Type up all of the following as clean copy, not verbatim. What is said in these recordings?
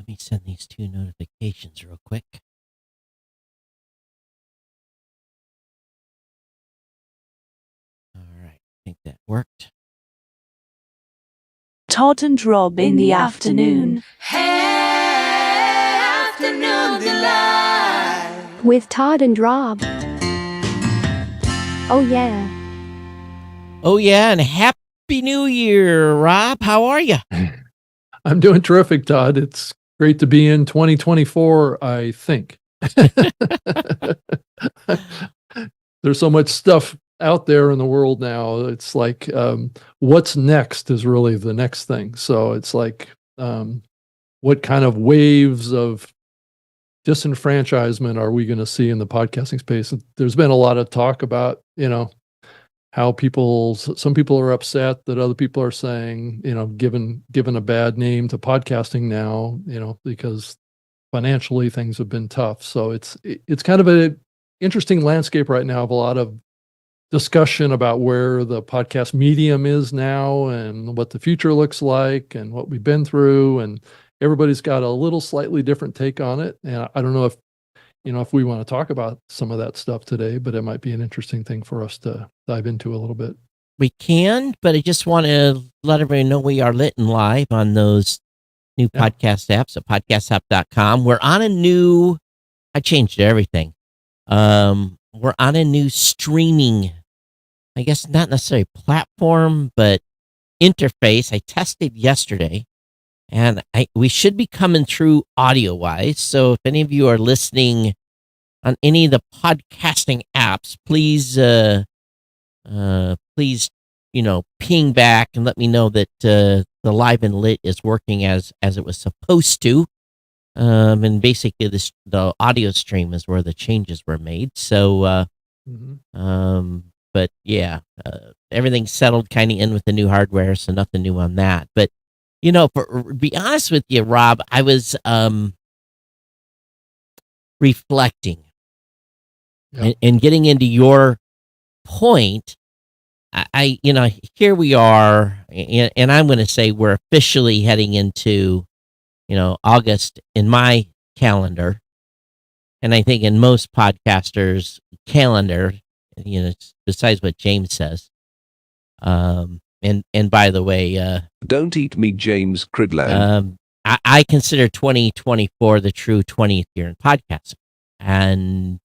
Let me send these 2 notifications real quick. All right, I think that worked. Todd and Rob in the afternoon. Hey, afternoon delight. With Todd and Rob. Oh, yeah. Oh, yeah, and Happy New Year, Rob. How are you? I'm doing terrific, Todd. It's great to be in 2024, I think. There's so much stuff out there in the world now. It's like, what's next is really the next thing. So it's like, what kind of waves of disenfranchisement are we going to see in the podcasting space? There's been a lot of talk about, how some people are upset that other people are saying, given a bad name to podcasting now, because financially things have been tough. So it's kind of an interesting landscape right now of a lot of discussion about where the podcast medium is now and what the future looks like and what we've been through, and everybody's got a little slightly different take on it. And I don't know if we want to talk about some of that stuff today, but it might be an interesting thing for us to dive into a little bit. We can, but I just want to let everybody know we are lit and live on those new podcast apps at podcastapp.com. We're on I changed everything. We're on a new streaming, I guess not necessarily platform, but interface. I tested yesterday, and we should be coming through audio-wise. So if any of you are listening on any of the podcasting apps, please, ping back and let me know that the Live and Lit is working as it was supposed to. And basically, the audio stream is where the changes were made. So, but yeah, everything's settled kind of in with the new hardware, so nothing new on that. But to be honest with you, Rob, I was reflecting and getting into your point. I here we are, and I'm going to say we're officially heading into August in my calendar, and I think in most podcasters' calendar, besides what James says. And by the way, don't eat me, James Cridland. I consider 2024 the true 20th year in podcasting, and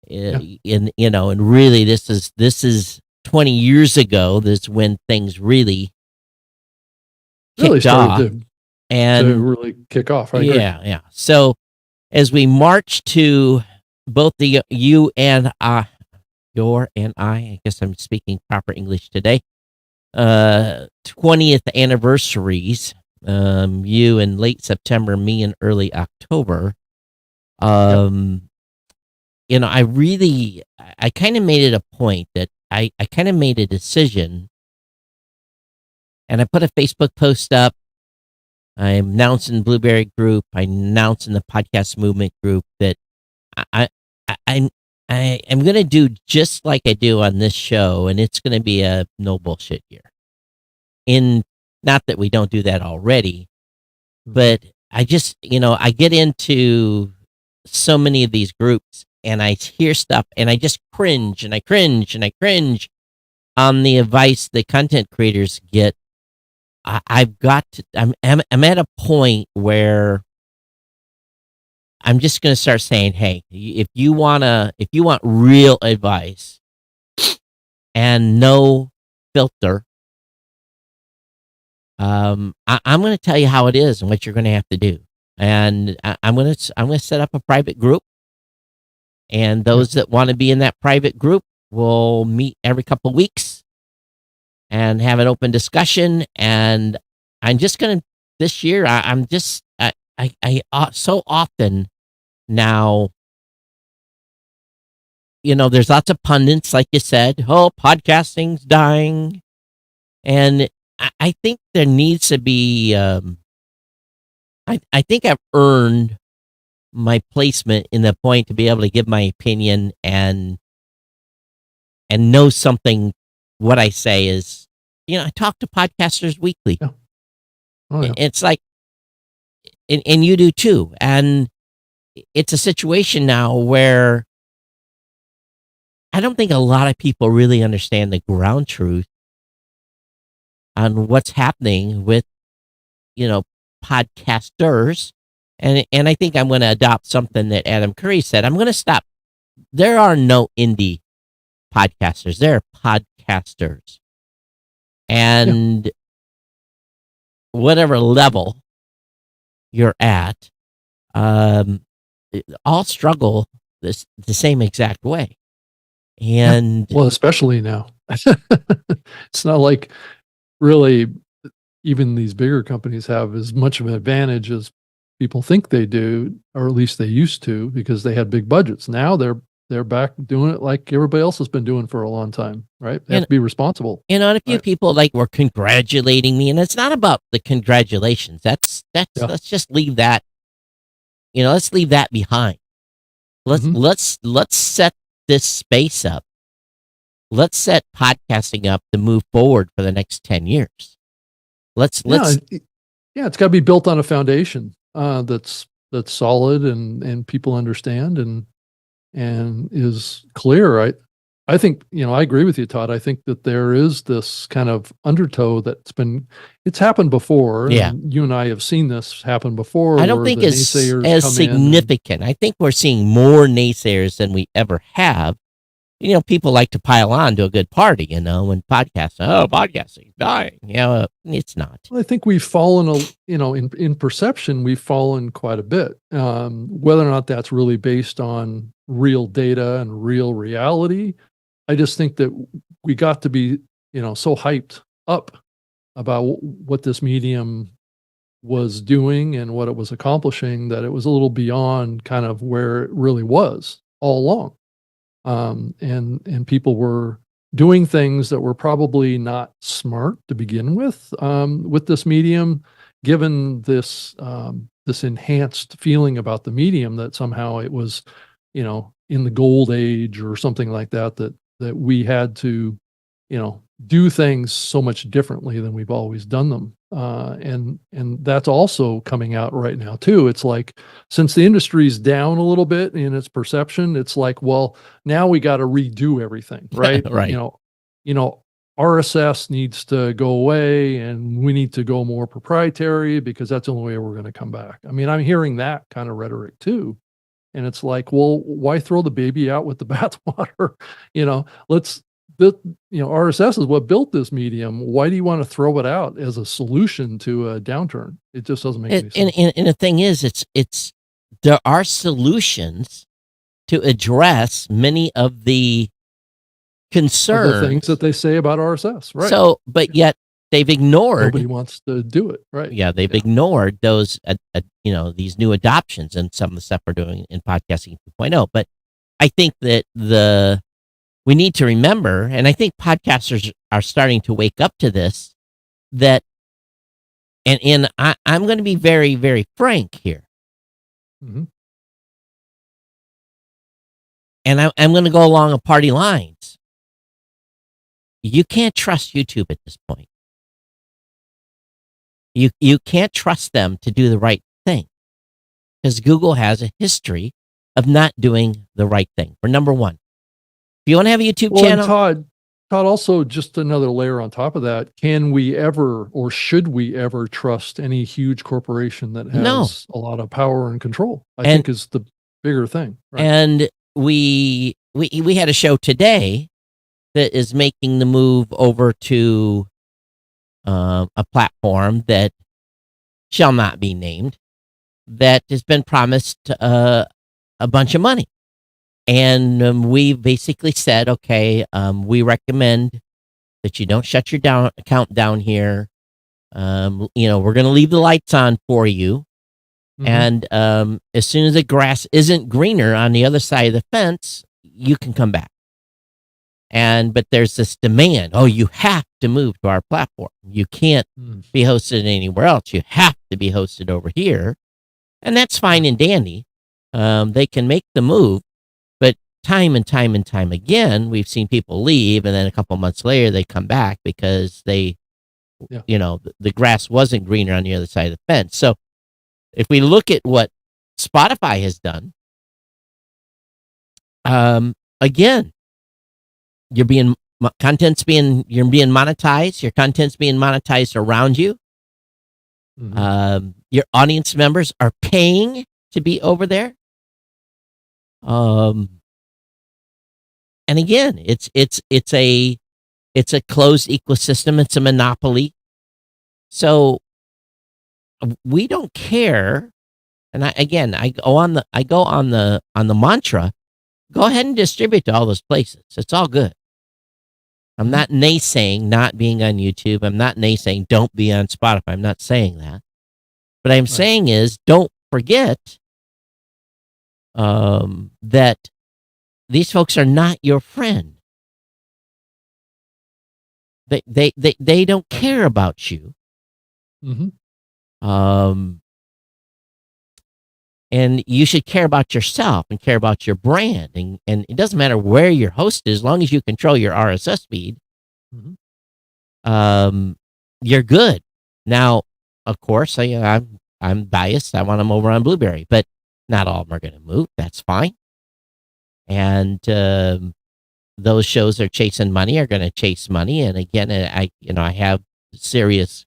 and really this is 20 years ago. This is when things really kicked off. To really kick off. Yeah. So as we march to both you and I guess I'm speaking proper English today, 20th anniversaries, you in late September, me in early October. I kind of made it a point that I kind of made a decision, and I put a Facebook post up. I announced in the Blueberry group. I announced in the Podcast Movement group that I'm going to do just like I do on this show, and it's going to be a no bullshit year. Not that we don't do that already, but I just, I get into so many of these groups and I hear stuff and I just cringe and I cringe and I cringe on the advice the content creators get. I'm at a point where I'm just going to start saying, hey, if you want real advice and no filter, I'm going to tell you how it is and what you're going to have to do. And I'm going to set up a private group, and those that want to be in that private group will meet every couple of weeks and have an open discussion. And I'm just going to, this year, I so often now, there's lots of pundits, like you said, podcasting's dying. And I think there needs to be, I think I've earned my placement in the point to be able to give my opinion and know something. What I say is, I talk to podcasters weekly. Oh, yeah. It's like, and you do too. And it's a situation now where I don't think a lot of people really understand the ground truth on what's happening with, podcasters. And I think I'm going to adopt something that Adam Curry said. I'm going to stop. There are no indie podcasters. There are podcasters. And whatever level you're at, all struggle the same exact way. And well, especially now, it's not like really even these bigger companies have as much of an advantage as people think they do, or at least they used to, because they had big budgets. Now they're back doing it like everybody else has been doing for a long time, right? They have to be responsible. And a few people were congratulating me, and it's not about the congratulations. Let's just leave that. Let's leave that behind. Let's set this space up. Let's set podcasting up to move forward for the next 10 years. Let's it's got to be built on a foundation that's solid and people understand and is clear. I think, I agree with you, Todd. I think that there is this kind of undertow it's happened before. Yeah. And you and I have seen this happen before. I don't think it's as significant. I think we're seeing more naysayers than we ever have. People like to pile on to a good party, when podcasting's dying. It's not. Well, I think we've fallen, in perception, we've fallen quite a bit. Whether or not that's really based on real data and real reality, I just think that we got to be, so hyped up about what this medium was doing and what it was accomplishing that it was a little beyond kind of where it really was all along. And people were doing things that were probably not smart to begin with this medium, given this enhanced feeling about the medium that somehow it was, in the gold age or something like that we had to, do things so much differently than we've always done them. And that's also coming out right now too. It's like, since the industry's down a little bit in its perception, it's like, well, now we got to redo everything, right? Right. RSS needs to go away and we need to go more proprietary because that's the only way we're going to come back. I mean, I'm hearing that kind of rhetoric too. And it's like, well, why throw the baby out with the bathwater? RSS is what built this medium. Why do you want to throw it out as a solution to a downturn? It just doesn't make any sense. And the thing is, there are solutions to address many of the concerns, the things that they say about RSS, right? So, but yet they've ignored. Nobody wants to do it, right? Yeah, they've ignored those, these new adoptions and some of the stuff we're doing in podcasting 2.0. But I think that we need to remember, and I think podcasters are starting to wake up to this, that, and I'm going to be very, very frank here. Mm-hmm. And I'm going to go along a party lines. You can't trust YouTube at this point. You can't trust them to do the right thing, because Google has a history of not doing the right thing. For number one, if you want to have a YouTube channel, Todd, also, just another layer on top of that, can we ever, or should we ever, trust any huge corporation that has a lot of power and control? I think is the bigger thing. Right? And we had a show today that is making the move over to a platform that shall not be named, that has been promised a bunch of money. And we basically said, okay, we recommend that you don't shut your account down here. We're going to leave the lights on for you. Mm-hmm. And as soon as the grass isn't greener on the other side of the fence, you can come back. But there's this demand. Oh, you have to move to our platform. You can't be hosted anywhere else. You have to be hosted over here. And that's fine and dandy. They can make the move. But time and time and time again, we've seen people leave. And then a couple months later, they come back because the grass wasn't greener on the other side of the fence. So if we look at what Spotify has done, again, you're being monetized. Your content's being monetized around you. Your audience members are paying to be over there. And again, it's a closed ecosystem. It's a monopoly. So we don't care. And I go on the mantra. Go ahead and distribute to all those places. It's all good. I'm not naysaying not being on YouTube. I'm not naysaying don't be on Spotify. I'm not saying that. What I'm saying is don't forget that these folks are not your friend. They don't care about you. And you should care about yourself and care about your brand. And it doesn't matter where your host is, as long as you control your RSS feed, you're good. Now, of course, I'm biased. I want them over on Blueberry, but not all of them are going to move. That's fine. And those shows that are chasing money are going to chase money. And again, I have serious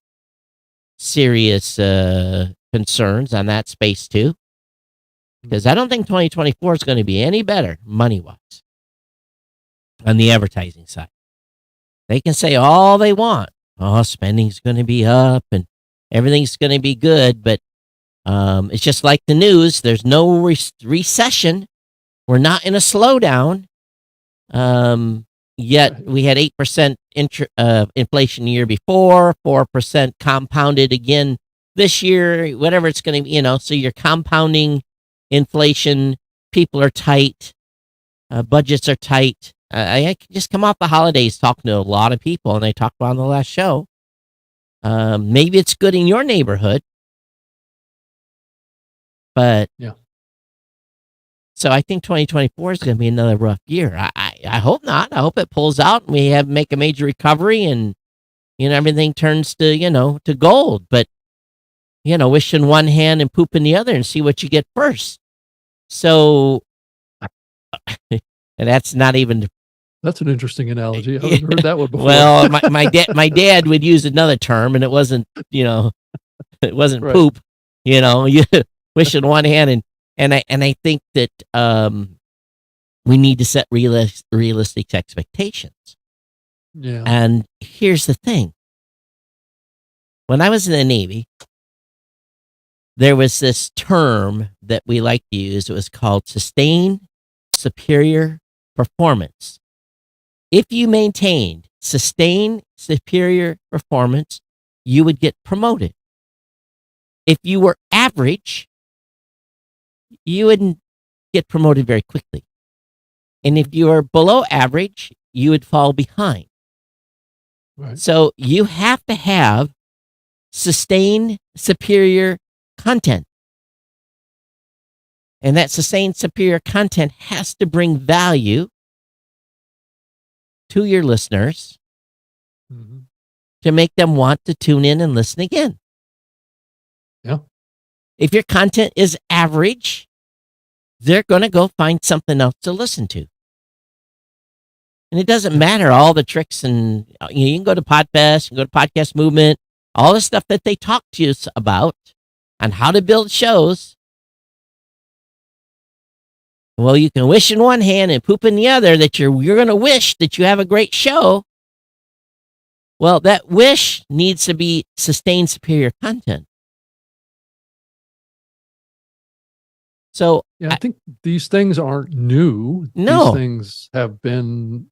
concerns on that space too. Because I don't think 2024 is going to be any better money-wise on the advertising side. They can say all they want. Oh, spending's going to be up and everything's going to be good. But it's just like the news. There's no recession. We're not in a slowdown. Yet we had 8% inflation the year before, 4% compounded again this year, whatever it's going to be, so you're compounding inflation, people are tight, budgets are tight. I just come off the holidays talking to a lot of people, and I talked about on the last show. Maybe it's good in your neighborhood, but yeah. So I think 2024 is going to be another rough year. I hope not. I hope it pulls out and we make a major recovery, and everything turns to to gold. But wish in one hand and poop in the other, and see what you get first. So, and that's not even. That's an interesting analogy. I haven't heard that one before. Well, my dad would use another term, and it wasn't it wasn't right. poop. You wish in one hand, and I think that we need to set realistic expectations. Yeah. And here's the thing: when I was in the Navy, there was this term that we like to use. It was called sustained superior performance. If you maintained sustained superior performance, you would get promoted. If you were average, you wouldn't get promoted very quickly. And if you were below average, you would fall behind. Right. So you have to have sustained superior content. And that sustained superior content has to bring value to your listeners to make them want to tune in and listen again. Yeah. If your content is average, they're going to go find something else to listen to. And it doesn't matter all the tricks, and you can go to Podfest, you can go to Podcast Movement, all the stuff that they talk to us about on how to build shows. Well, you can wish in one hand and poop in the other that you're going to wish that you have a great show. Well, that wish needs to be sustained superior content. So yeah, I think these things aren't new. No. These things have been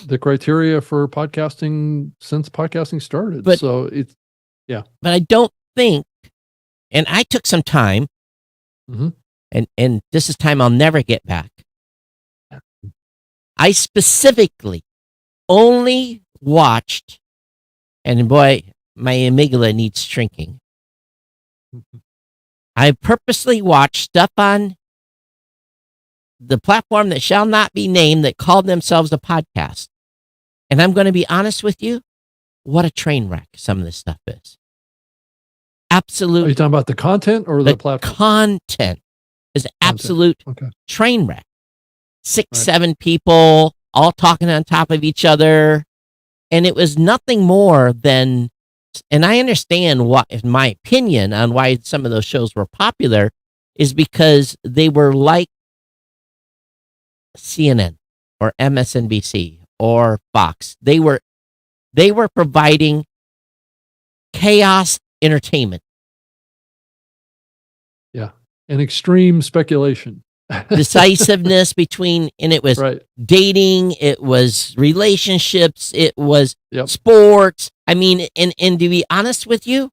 the criteria for podcasting since podcasting started. But, so it's, yeah. But I don't think, and I took some time, and this is time I'll never get back. I specifically only watched, and boy, my amygdala needs shrinking. I purposely watched stuff on the platform that shall not be named that called themselves a podcast. And I'm going to be honest with you, what a train wreck some of this stuff is. absolute. Are you talking about the content or the platform? Content is absolute Okay. train wreck. 6, Right. 7 people all talking on top of each other. And it was nothing more than, and I understand what, in my opinion, on why some of those shows were popular is because they were like CNN or MSNBC or Fox. They were providing chaos entertainment. Yeah. And extreme speculation. Decisiveness between, and it was Right. dating, it was relationships, it was Yep. sports. I mean, and to be honest with you,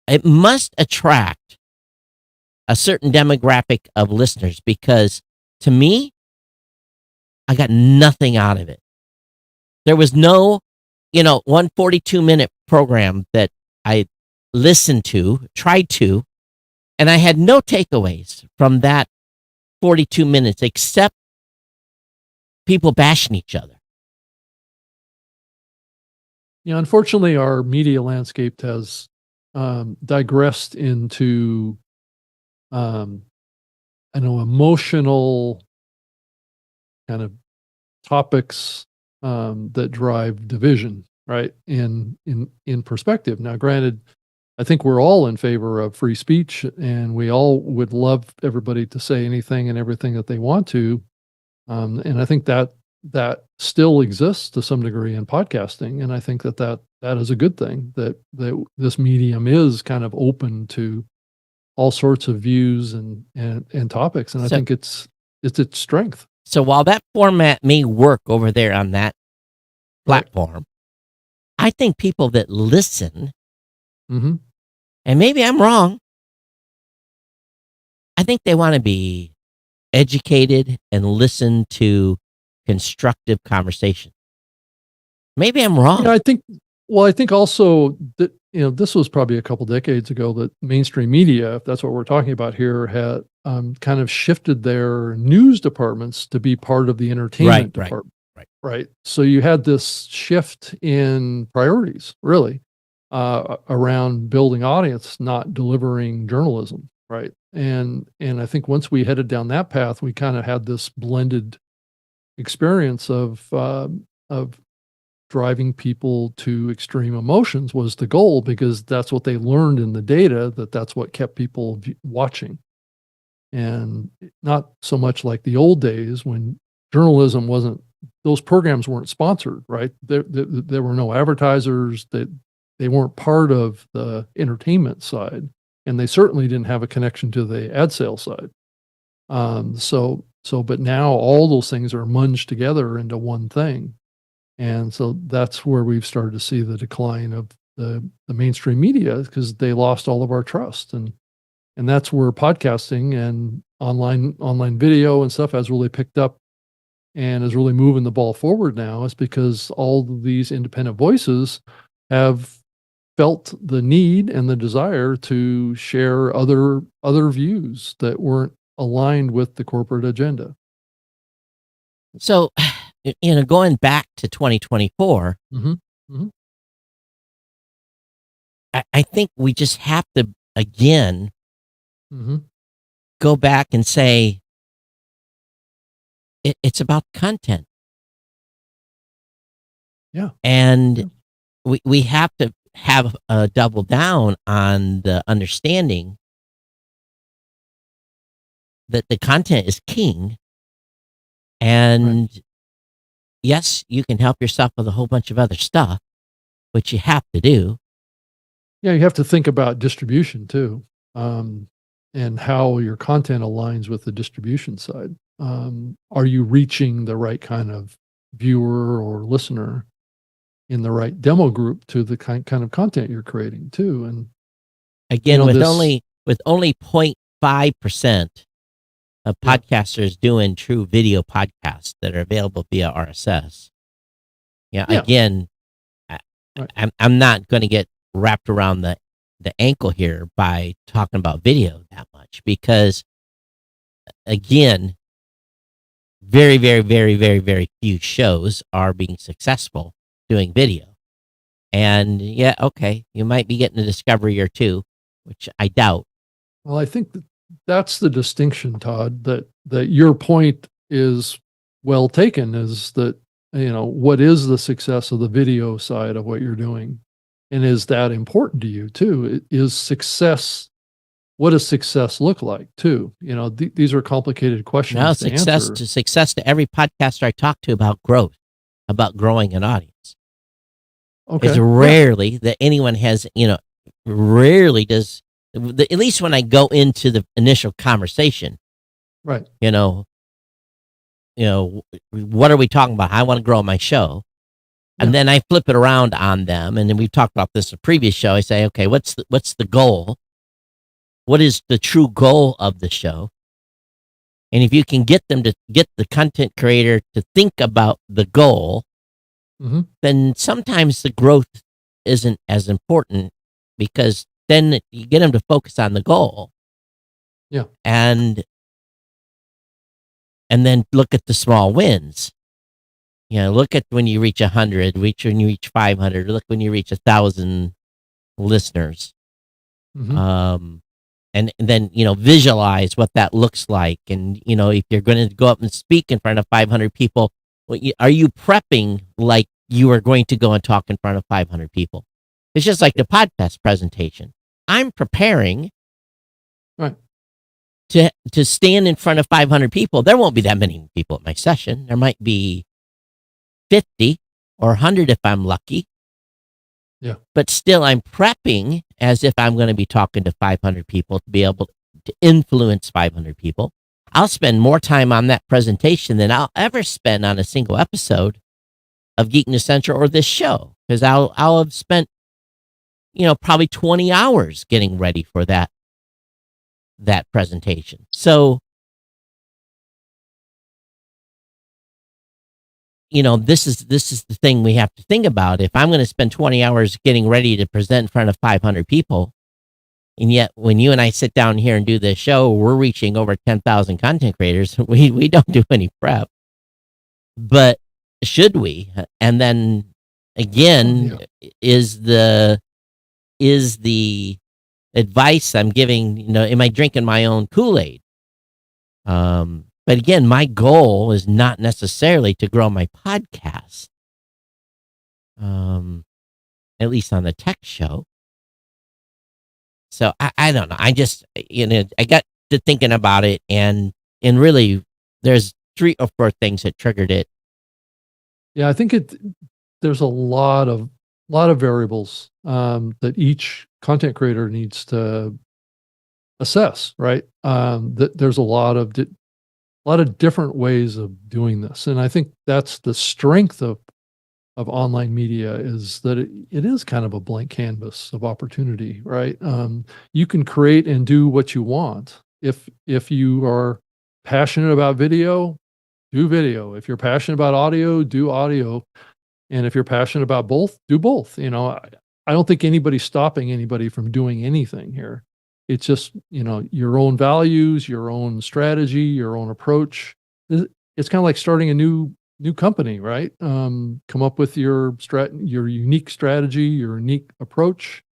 it must attract a certain demographic of listeners because to me, I got nothing out of it. There was no, 142-minute program that I listened to, tried to, and I had no takeaways from that 42 minutes except people bashing each other. Yeah, unfortunately, our media landscape has digressed into, emotional kind of topics that drive division, right? In perspective. Now, granted, I think we're all in favor of free speech, and we all would love everybody to say anything and everything that they want to. And I think that still exists to some degree in podcasting, and I think that is a good thing. That this medium is kind of open to all sorts of views and topics, and I think it's its strength. So while that format may work over there on that platform, I think people that listen, Mm-hmm. and maybe I'm wrong, I think they want to be educated and listen to constructive conversation. Maybe I'm wrong. Yeah, I think also that, this was probably a couple decades ago that mainstream media, if that's what we're talking about here, had kind of shifted their news departments to be part of the entertainment department. Right. So you had this shift in priorities, really, around building audience, not delivering journalism. Right. And I think once we headed down that path, we kind of had this blended experience of driving people to extreme emotions was the goal, because that's what they learned in the data, that's what kept people watching. And not so much like the old days when journalism those programs weren't sponsored, right? There were no advertisers, they weren't part of the entertainment side, and they certainly didn't have a connection to the ad sale side. But now all those things are munged together into one thing. And so that's where we've started to see the decline of the mainstream media, because they lost all of our trust. And that's where podcasting and online video and stuff has really picked up and is really moving the ball forward now, is because all of these independent voices have felt the need and the desire to share other views that weren't aligned with the corporate agenda. So, going back to 2024, Mm-hmm. Mm-hmm. I think we just have to, again, Mm-hmm. go back and say, it's about content. Yeah. And we have to have a double down on the understanding that the content is king. And yes, you can help yourself with a whole bunch of other stuff, which you have to do. Yeah, you have to think about distribution too, and how your content aligns with the distribution side. Are you reaching the right kind of viewer or listener in the right demo group to the kind of content you're creating too? And again, with only 0.5% of podcasters doing true video podcasts that are available via RSS. Again, I'm not going to get wrapped around the ankle here by talking about video that much, because again, very, very, very, very, very few shows are being successful doing video. And yeah, okay, you might be getting a discovery or two, which I doubt. Well, I think that's the distinction, Todd, that your point is well taken, is that, what is the success of the video side of what you're doing? And is that important to you too? Is success, what does success look like too? These are complicated questions Now, to answer. success to every podcaster I talk to about growth, about growing an audience. Okay. It's rarely that anyone has, rarely does, at least when I go into the initial conversation, Right. What are we talking about? I want to grow my show. And then I flip it around on them. And then we've talked about this in a previous show. I say, okay, what's the goal? What is the true goal of the show? And if you can get them to get the content creator to think about the goal, then sometimes the growth isn't as important, because then you get them to focus on the goal. Yeah. And then look at the small wins. Look at when you reach 100, when you reach 500, look when you reach 1,000 listeners. And then, visualize what that looks like. And, if you're going to go up and speak in front of 500 people, are you prepping like you are going to go and talk in front of 500 people? It's just like the podcast presentation. I'm preparing to stand in front of 500 people. There won't be that many people at my session. There might be 50 or 100 if I'm lucky. Yeah. But still, I'm prepping as if I'm going to be talking to 500 people to be able to influence 500 people. I'll spend more time on that presentation than I'll ever spend on a single episode of Geek News Central or this show, because I'll have spent, probably 20 hours getting ready for that presentation. So, this is the thing we have to think about. If I'm going to spend 20 hours getting ready to present in front of 500 people, and yet when you and I sit down here and do this show, we're reaching over 10,000 content creators. We don't do any prep, but should we? And then again, is the advice I'm giving, am I drinking my own Kool-Aid? But again, my goal is not necessarily to grow my podcast, at least on the tech show. So I don't know. I just, I got to thinking about it, and really there's 3 or 4 things that triggered it. Yeah, I think there's a lot of variables that each content creator needs to assess, right? That there's a lot of different ways of doing this, and I think that's the strength of online media, is that it is kind of a blank canvas of opportunity, right? You can create and do what you want. If you are passionate about video, do video. If you're passionate about audio, do audio. And if you're passionate about both, do both. I don't think anybody's stopping anybody from doing anything here. It's just, your own values, your own strategy, your own approach. It's kind of like starting a new company, right? Come up with your unique strategy, your unique approach,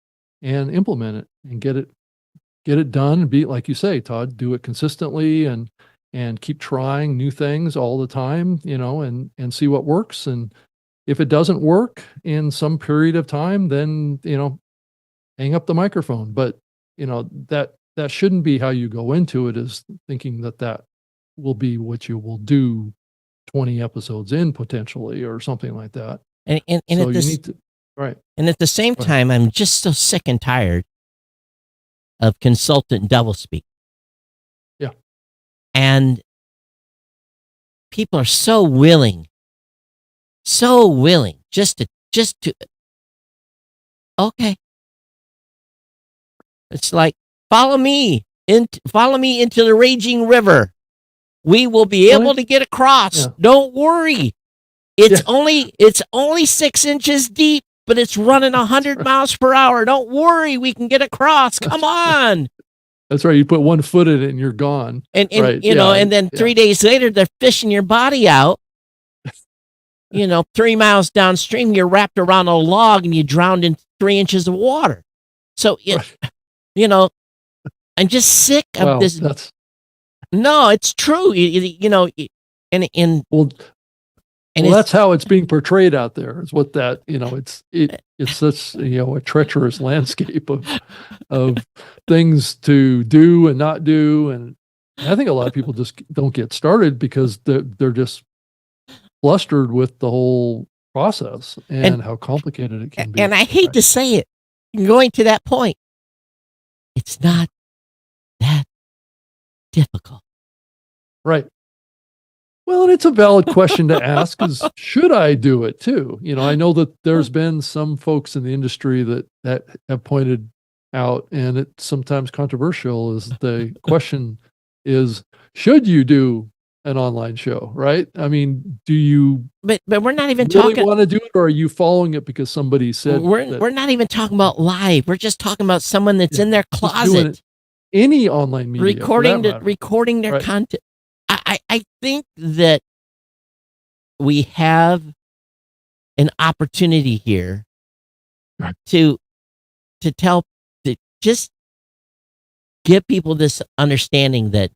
and implement it and get it done. Be, like you say, Todd, do it consistently and keep trying new things all the time, and see what works. And if it doesn't work in some period of time, then, hang up the microphone. But, that shouldn't be how you go into it, is thinking that will be what you will do 20 episodes in potentially, or something like that. And so you need to, right. And at the same time, I'm just so sick and tired of consultant doublespeak. Yeah. And people are so willing just to, okay. It's like, follow me into the raging river. We will be able to get across. Yeah. Don't worry. It's only 6 inches deep, but it's running 100 miles per hour. Don't worry, we can get across. Come on. That's right. You put 1 foot in it and you're gone. And right. And then 3 days later they're fishing your body out. 3 miles downstream, you're wrapped around a log and you drowned in 3 inches of water. So, I'm just sick of this. No, it's true. That's how it's being portrayed out there. Is what that it's such a treacherous landscape of things to do and not do, and I think a lot of people just don't get started because they're just flustered with the whole process and how complicated it can be. And I hate to say it, going to that point, it's not that difficult. Right. Well, and it's a valid question to ask is, should I do it too? I know that there's been some folks in the industry that have pointed out, and it's sometimes controversial, is the question is, should you do an online show, right? I mean, do you but we're not even really talking want to do it, or are you following it because somebody said we're not even talking about live. We're just talking about someone that's in their closet. Any online media. Recording their content. I think that we have an opportunity here to just give people this understanding that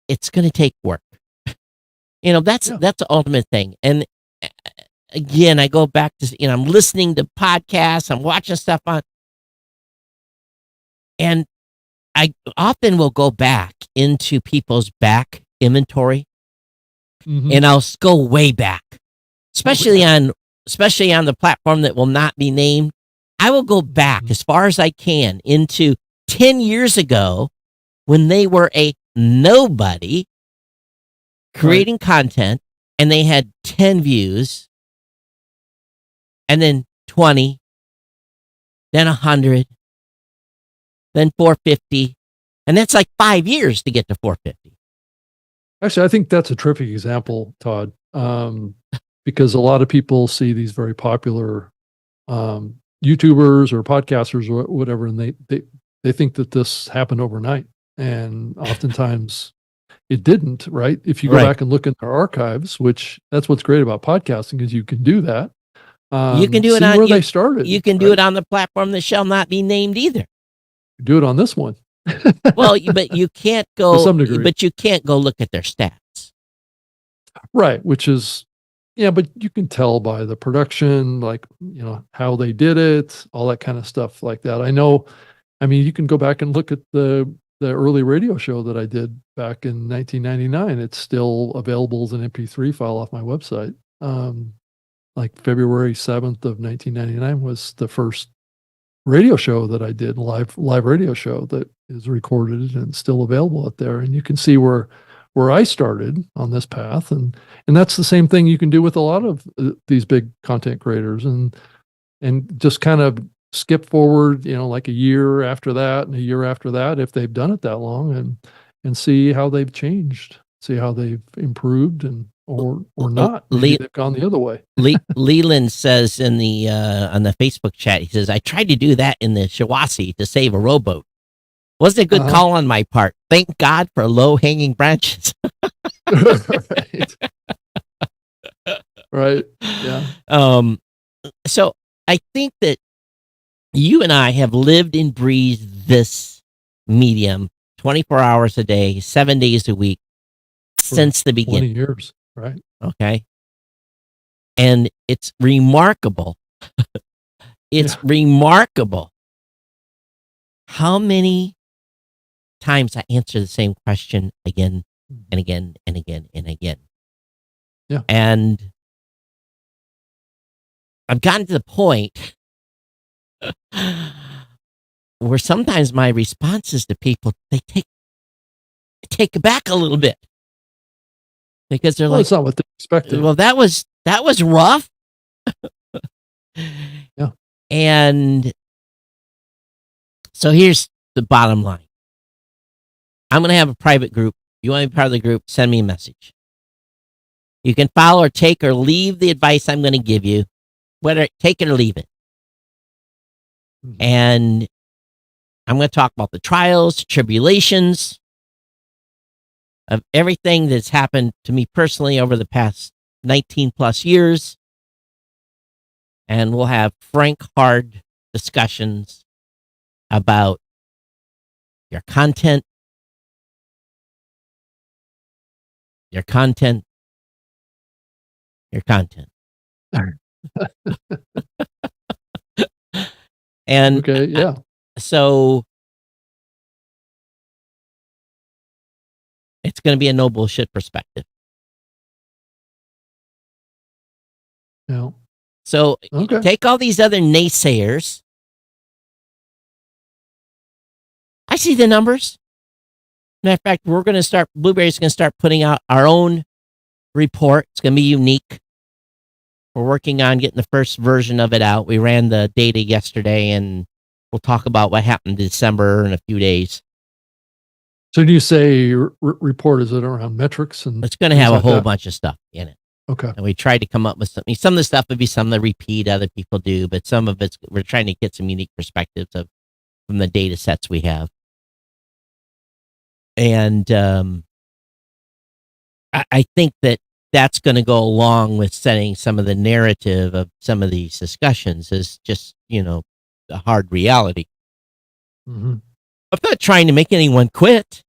it's going to take work. That's the ultimate thing. And again, I go back to, I'm listening to podcasts, I'm watching stuff on, and I often will go back into people's back inventory, and I'll go way back, especially on the platform that will not be named. I will go back as far as I can into 10 years ago when they were a nobody creating content, and they had 10 views, and then 20, then 100, then 450, and that's like 5 years to get to 450. Actually, I think that's a terrific example, Todd, because a lot of people see these very popular YouTubers or podcasters or whatever, and they think that this happened overnight, and oftentimes it didn't. Right? If you go back and look in their archives, which that's what's great about podcasting, is you can do that. You can do it on where they started. You can do it on the platform that shall not be named either. Do it on this one. Well, but you can't go. To some degree. But you can't go look at their stats. Right, which is, but you can tell by the production, like, how they did it, all that kind of stuff like that. I mean, you can go back and look at the early radio show that I did back in 1999. It's still available as an MP3 file off my website. Like February 7th of 1999 was the first radio show that I did, live radio show that is recorded and still available out there. And you can see where I started on this path. And that's the same thing you can do with a lot of these big content creators, and just kind of skip forward, like a year after that and a year after that, if they've done it that long, and see how they've changed, see how they've improved, or not. Maybe they've gone the other way. Leland says in the on the Facebook chat, he says, I tried to do that in the Shiawassee to save a rowboat. Wasn't a good call on my part. Thank God for low-hanging branches. Right. Yeah. So I think that you and I have lived and breathed this medium 24 hours a day, 7 days a week since the beginning. 20 years. Right. Okay. And it's remarkable. It's remarkable how many times I answer the same question again and again and again and again. Yeah. And I've gotten to the point where sometimes my responses to people, they take it back a little bit. Because they're like, it's not what they expected. Well, that was rough. Yeah. And so here's the bottom line. I'm going to have a private group. You want to be part of the group? Send me a message. You can follow or take or leave the advice I'm going to give you. Whether take it or leave it. And I'm going to talk about the trials, tribulations of everything that's happened to me personally over the past 19 plus years. And we'll have frank, hard discussions about your content, your content, your content. And Okay, yeah. So it's going to be a no bullshit perspective. Yeah. So Okay. take all these other naysayers. I see the numbers. Matter of fact, Blueberry's going to start putting out our own report. It's going to be unique. We're working on getting the first version of it out. We ran the data yesterday, and we'll talk about what happened in December in a few days. So do you say report, is it around metrics? And it's going to have a whole bunch of stuff in it. Okay. And we tried to come up with something. Some of the stuff would be some that repeat other people do, but some of it's, we're trying to get some unique perspectives from the data sets we have. And I think that's going to go along with setting some of the narrative of some of these discussions as just, a hard reality. Mm-hmm. I'm not trying to make anyone quit.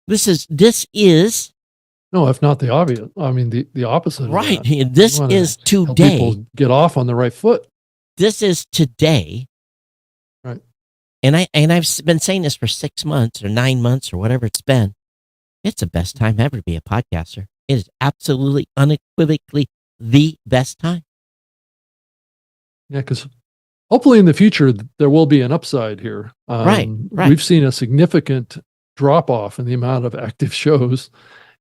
This is no, if not the obvious. I mean, the opposite. Right. Of that. This is today. People get off on the right foot. This is today. Right. And I've been saying this for 6 months or 9 months or whatever it's been. It's the best time ever to be a podcaster. It is absolutely, unequivocally the best time. Yeah, because hopefully in the future there will be an upside here. Right. We've seen a significant drop off in the amount of active shows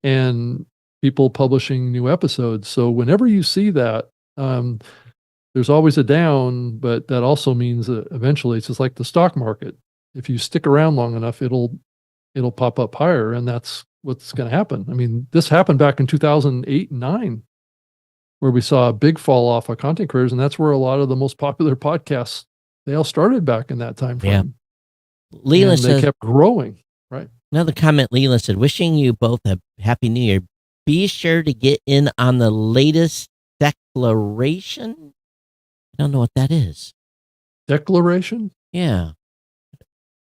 and people publishing new episodes. So whenever you see that, there's always a down, but that also means that eventually it's just like the stock market. If you stick around long enough, it'll pop up higher, and that's what's going to happen. I mean, this happened back in 2008 and 9, where we saw a big fall off of content creators, and that's where a lot of the most popular podcasts, they all started back in that time frame. Yeah. Leland says, they kept growing, right? Another comment, Leland said, wishing you both a happy new year. Be sure to get in on the latest declaration. I don't know what that is. Declaration? Yeah.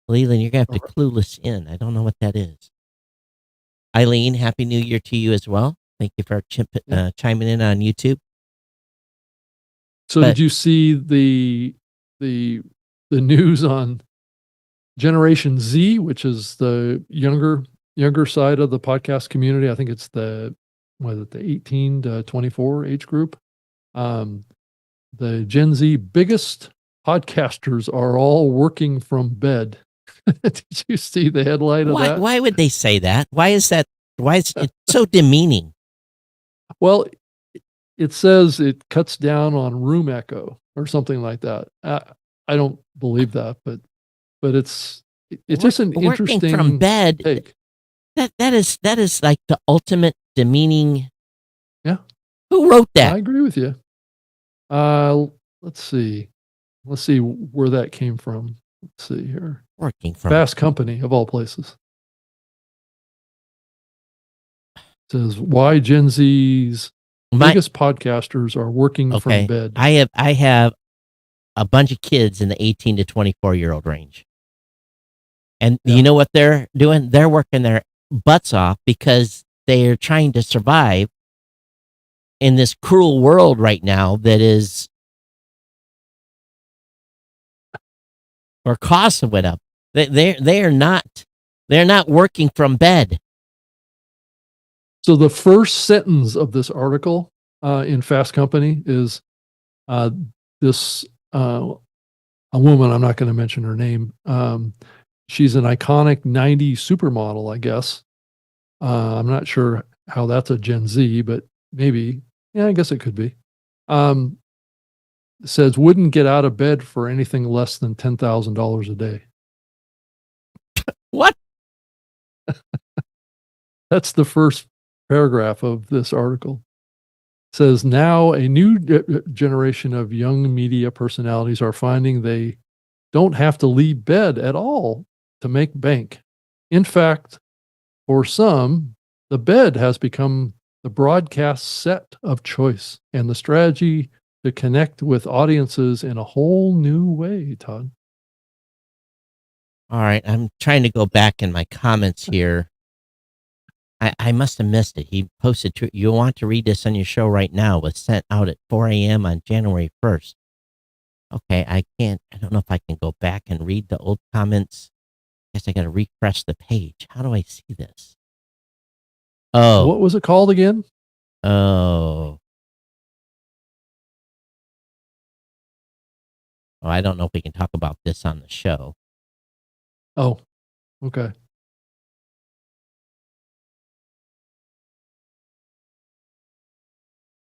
Leland, you're going to have to clue us in. I don't know what that is. Eileen, happy new year to you as well. Thank you for chiming in on YouTube. So did you see the news on Generation Z, which is the younger side of the podcast community? I think it's the 18 to 24 age group. The Gen Z biggest podcasters are all working from bed. Did you see the headline of that? Why would they say that? Why is that? Why is it so demeaning? Well, it says it cuts down on room echo or something like that. I don't believe that, but it's just an interesting working from bed take. That is like the ultimate demeaning. Yeah. Who wrote that? I agree with you. Let's see where that came from. Let's see here. Working from Fast Company of all places. It says why Gen Z's biggest podcasters are working from bed. I have a bunch of kids in the 18 to 24-year-old range. And you know what they're doing? They're working their butts off because they're trying to survive in this cruel world right now that is where costs went up. They're not working from bed. So the first sentence of this article in Fast Company is this a woman, I'm not going to mention her name. She's an iconic 90s supermodel, I guess. I'm not sure how that's a Gen Z, but maybe. Yeah, I guess it could be. Says wouldn't get out of bed for anything less than $10,000 a day. What? That's the first paragraph of this article. It says now a new generation of young media personalities are finding they don't have to leave bed at all to make bank. In fact, for some, the bed has become the broadcast set of choice, and the strategy to connect with audiences in a whole new way, Todd. All right, I'm trying to go back in my comments here. I must have missed it. He posted, you want to read this on your show right now, was sent out at 4 a.m. on January 1st. Okay, I don't know if I can go back and read the old comments. I guess I got to refresh the page. How do I see this? Oh. What was it called again? Oh. Oh, I don't know if we can talk about this on the show. Oh, okay.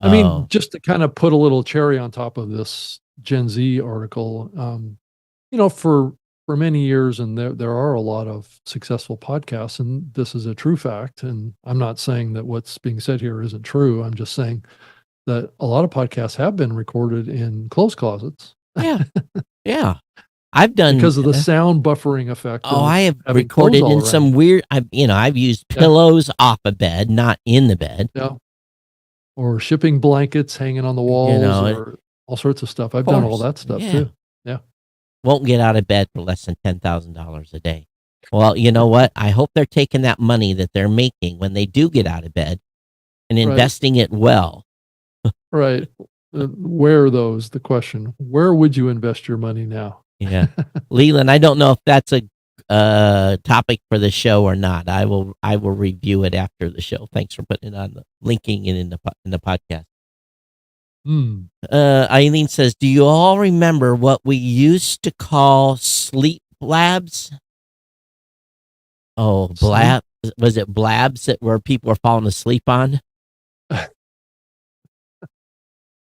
I mean, just to kind of put a little cherry on top of this Gen Z article, for many years, and there are a lot of successful podcasts, and this is a true fact. And I'm not saying that what's being said here isn't true. I'm just saying that a lot of podcasts have been recorded in closed closets. Yeah, yeah. I've done because of the sound buffering effect. Oh, I have recorded in some weird. I've used pillows off a bed, not in the bed. Yeah. Or shipping blankets hanging on the walls, or all sorts of stuff. I've done all that stuff too. Yeah. Won't get out of bed for less than $10,000 a day. Well, you know what? I hope they're taking that money that they're making when they do get out of bed and investing it well. Right. Where are those? The question. Where would you invest your money now? Yeah. Leland, I don't know if that's a topic for the show or not. I will review it after the show. Thanks for putting it on linking it in the podcast. Eileen says, do you all remember what we used to call sleep blabs? Oh, blab. Was it blabs that where people were falling asleep on?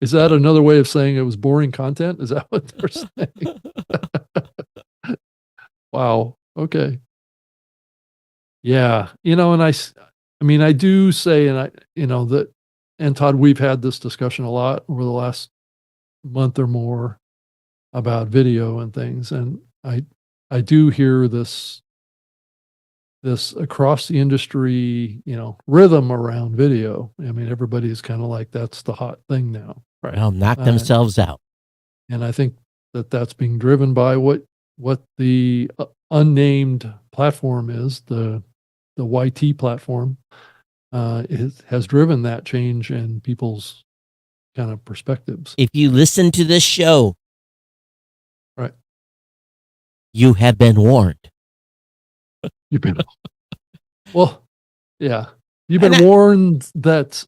Is that another way of saying it was boring content? Is that what they're saying? Wow. Okay. Yeah. And I do say, that, and Todd, we've had this discussion a lot over the last month or more about video and things. And I do hear this across the industry, rhythm around video. I mean, everybody's kind of like, that's the hot thing now. Right. Well, knock themselves out. And I think that's being driven by what the unnamed platform is, the YT platform, has driven that change in people's kind of perspectives. If you listen to this show, right, you have been warned. You've been well, yeah. You've been warned that,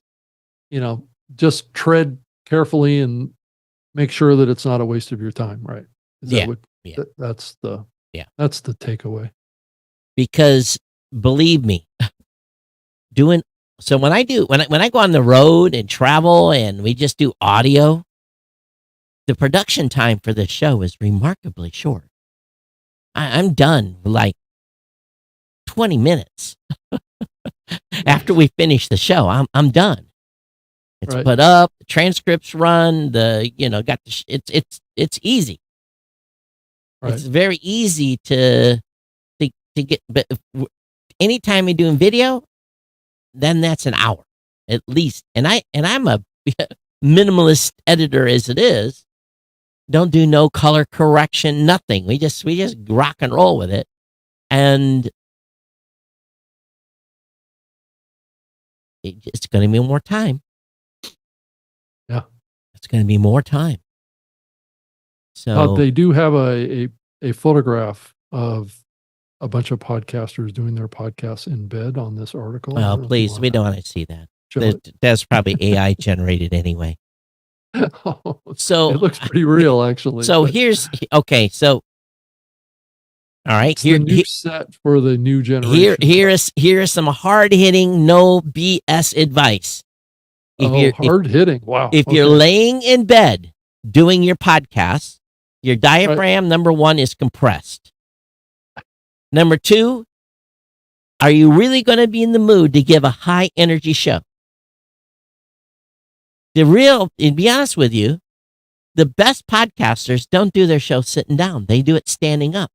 just tread carefully and make sure that it's not a waste of your time, right? That's the takeaway. Because believe me, when I go on the road and travel and we just do audio, the production time for this show is remarkably short. I'm done like 20 minutes after we finish the show. I'm done. It's put up, the transcripts run, it's easy. Right. It's very easy to get, but anytime you're doing video, then that's an hour at least. And I'm a minimalist editor as it is. Don't do no color correction, nothing. We just rock and roll with it. And it's going to be more time. Yeah. It's going to be more time. So they do have a photograph of a bunch of podcasters doing their podcasts in bed on this article. Well, please, we don't want to see that. That's probably AI generated anyway. So it looks pretty real, actually. So all right, here new set for the new generation. Here is some hard hitting, no BS advice. Hard hitting. Wow. If you're laying in bed doing your podcast, your diaphragm, number one, is compressed. Number two, are you really going to be in the mood to give a high energy show? To be honest with you, the best podcasters don't do their show sitting down. They do it standing up.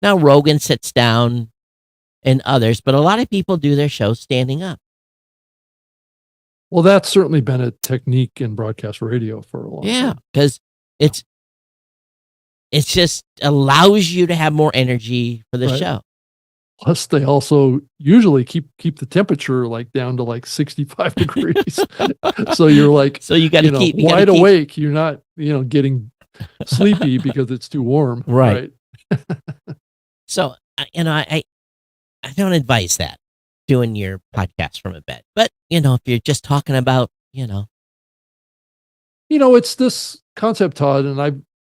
Now, Rogan sits down and others, but a lot of people do their show standing up. Well, that's certainly been a technique in broadcast radio for a long time. Because it's just allows you to have more energy for the show. Plus, they also usually keep the temperature like down to like 65 degrees. So you're like, so you got to keep wide awake. You're not, getting sleepy because it's too warm. Right. So, I don't advise that, doing your podcast from a bed. But, if you're just talking about, it's this concept, Todd, and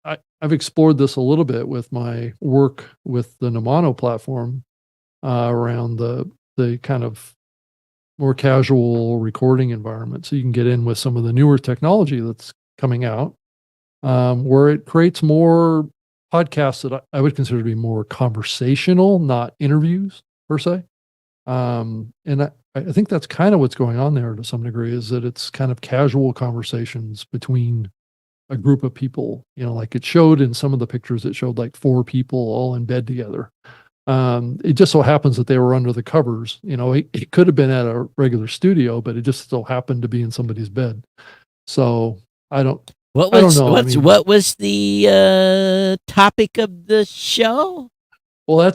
I've explored this a little bit with my work with the Nomano platform around the kind of more casual recording environment. So you can get in with some of the newer technology that's coming out, where it creates more podcasts that I would consider to be more conversational, not interviews per se. And I think that's kind of what's going on there to some degree, is that it's kind of casual conversations between a group of people, like it showed in some of the pictures, it showed like 4 people all in bed together. It just so happens that they were under the covers. It could have been at a regular studio, but it just so happened to be in somebody's bed. So I don't know. What was the topic of the show? Well,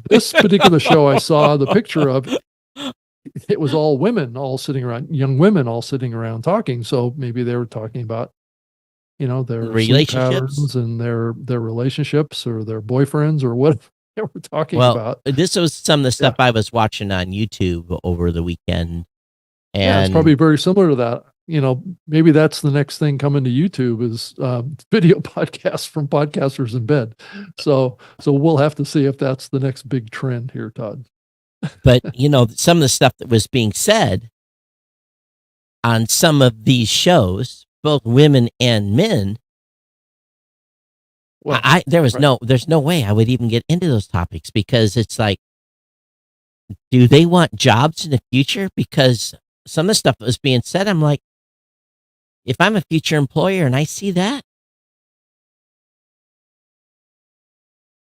this particular show I saw the picture of. It was all women, all sitting around, young women, all sitting around talking. So maybe they were talking about, their relationships and their relationships or their boyfriends or what they were talking about. This was some of the stuff I was watching on YouTube over the weekend. And it's probably very similar to that. Maybe that's the next thing coming to YouTube is video podcasts from podcasters in bed. So we'll have to see if that's the next big trend here, Todd. But, some of the stuff that was being said on some of these shows, both women and men, there's no way I would even get into those topics, because it's like, do they want jobs in the future? Because some of the stuff that was being said, I'm like, if I'm a future employer and I see that.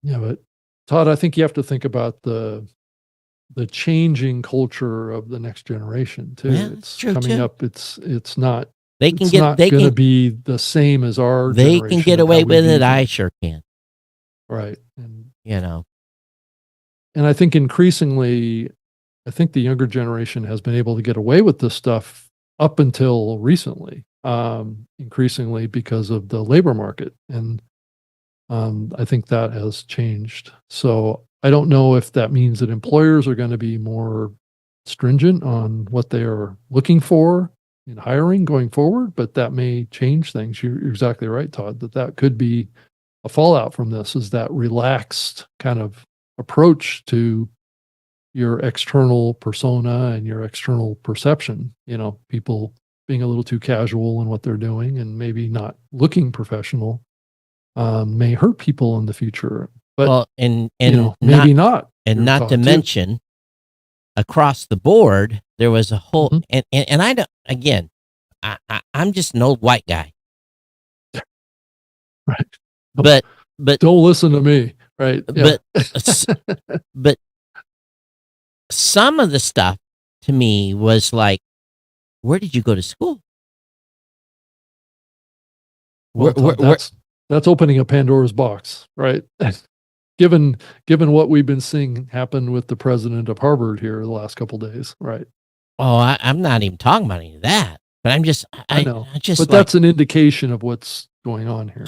Yeah, but Todd, I think you have to think about the changing culture of the next generation too. Yeah, it's true coming too. up. It's not. They can get. They going to be the same as our. They can get away with it. I sure can. Right, and and I think increasingly, the younger generation has been able to get away with this stuff up until recently. Increasingly because of the labor market, and I think that has changed. So I don't know if that means that employers are going to be more stringent on what they are looking for in hiring going forward, but that may change things. You're exactly right, Todd, that could be a fallout from this, is that relaxed kind of approach to your external persona and your external perception. People being a little too casual in what they're doing and maybe not looking professional may hurt people in the future. But maybe not. And not to mention, across the board, there was a whole and I don't. Again, I'm just an old white guy, right? But don't listen to me, right? Yeah. But some of the stuff to me was like, where did you go to school? Well, that's opening a Pandora's box, right? Given what we've been seeing happen with the president of Harvard here the last couple of days, right? Oh, I'm not even talking about any of that. But I'm just, I know. But that's an indication of what's going on here.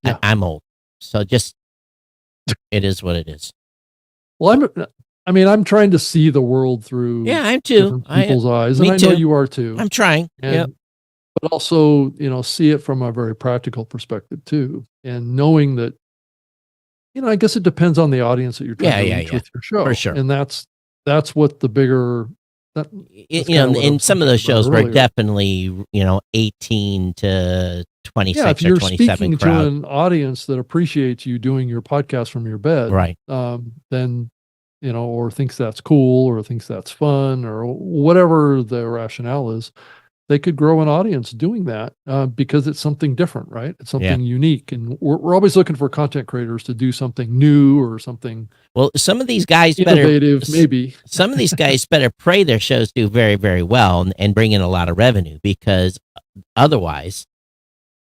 I'm old, so just it is what it is. Well, I'm trying to see the world through I'm too people's eyes, and I know you are too. I'm trying, but also see it from a very practical perspective too, and knowing that I guess it depends on the audience that you're trying to reach with your show, for sure. And that's what the bigger and some of those shows were definitely 18 to 26 if you're or 27 speaking crowd. to an audience that appreciates you doing your podcast from your bed, right? Then or thinks that's cool or thinks that's fun or whatever the rationale is, they could grow an audience doing that because it's something different, right? It's something unique, and we're always looking for content creators to do something new or something. Well, some of these guys innovative, maybe. Some of these guys better pray their shows do very, very well and bring in a lot of revenue, because otherwise,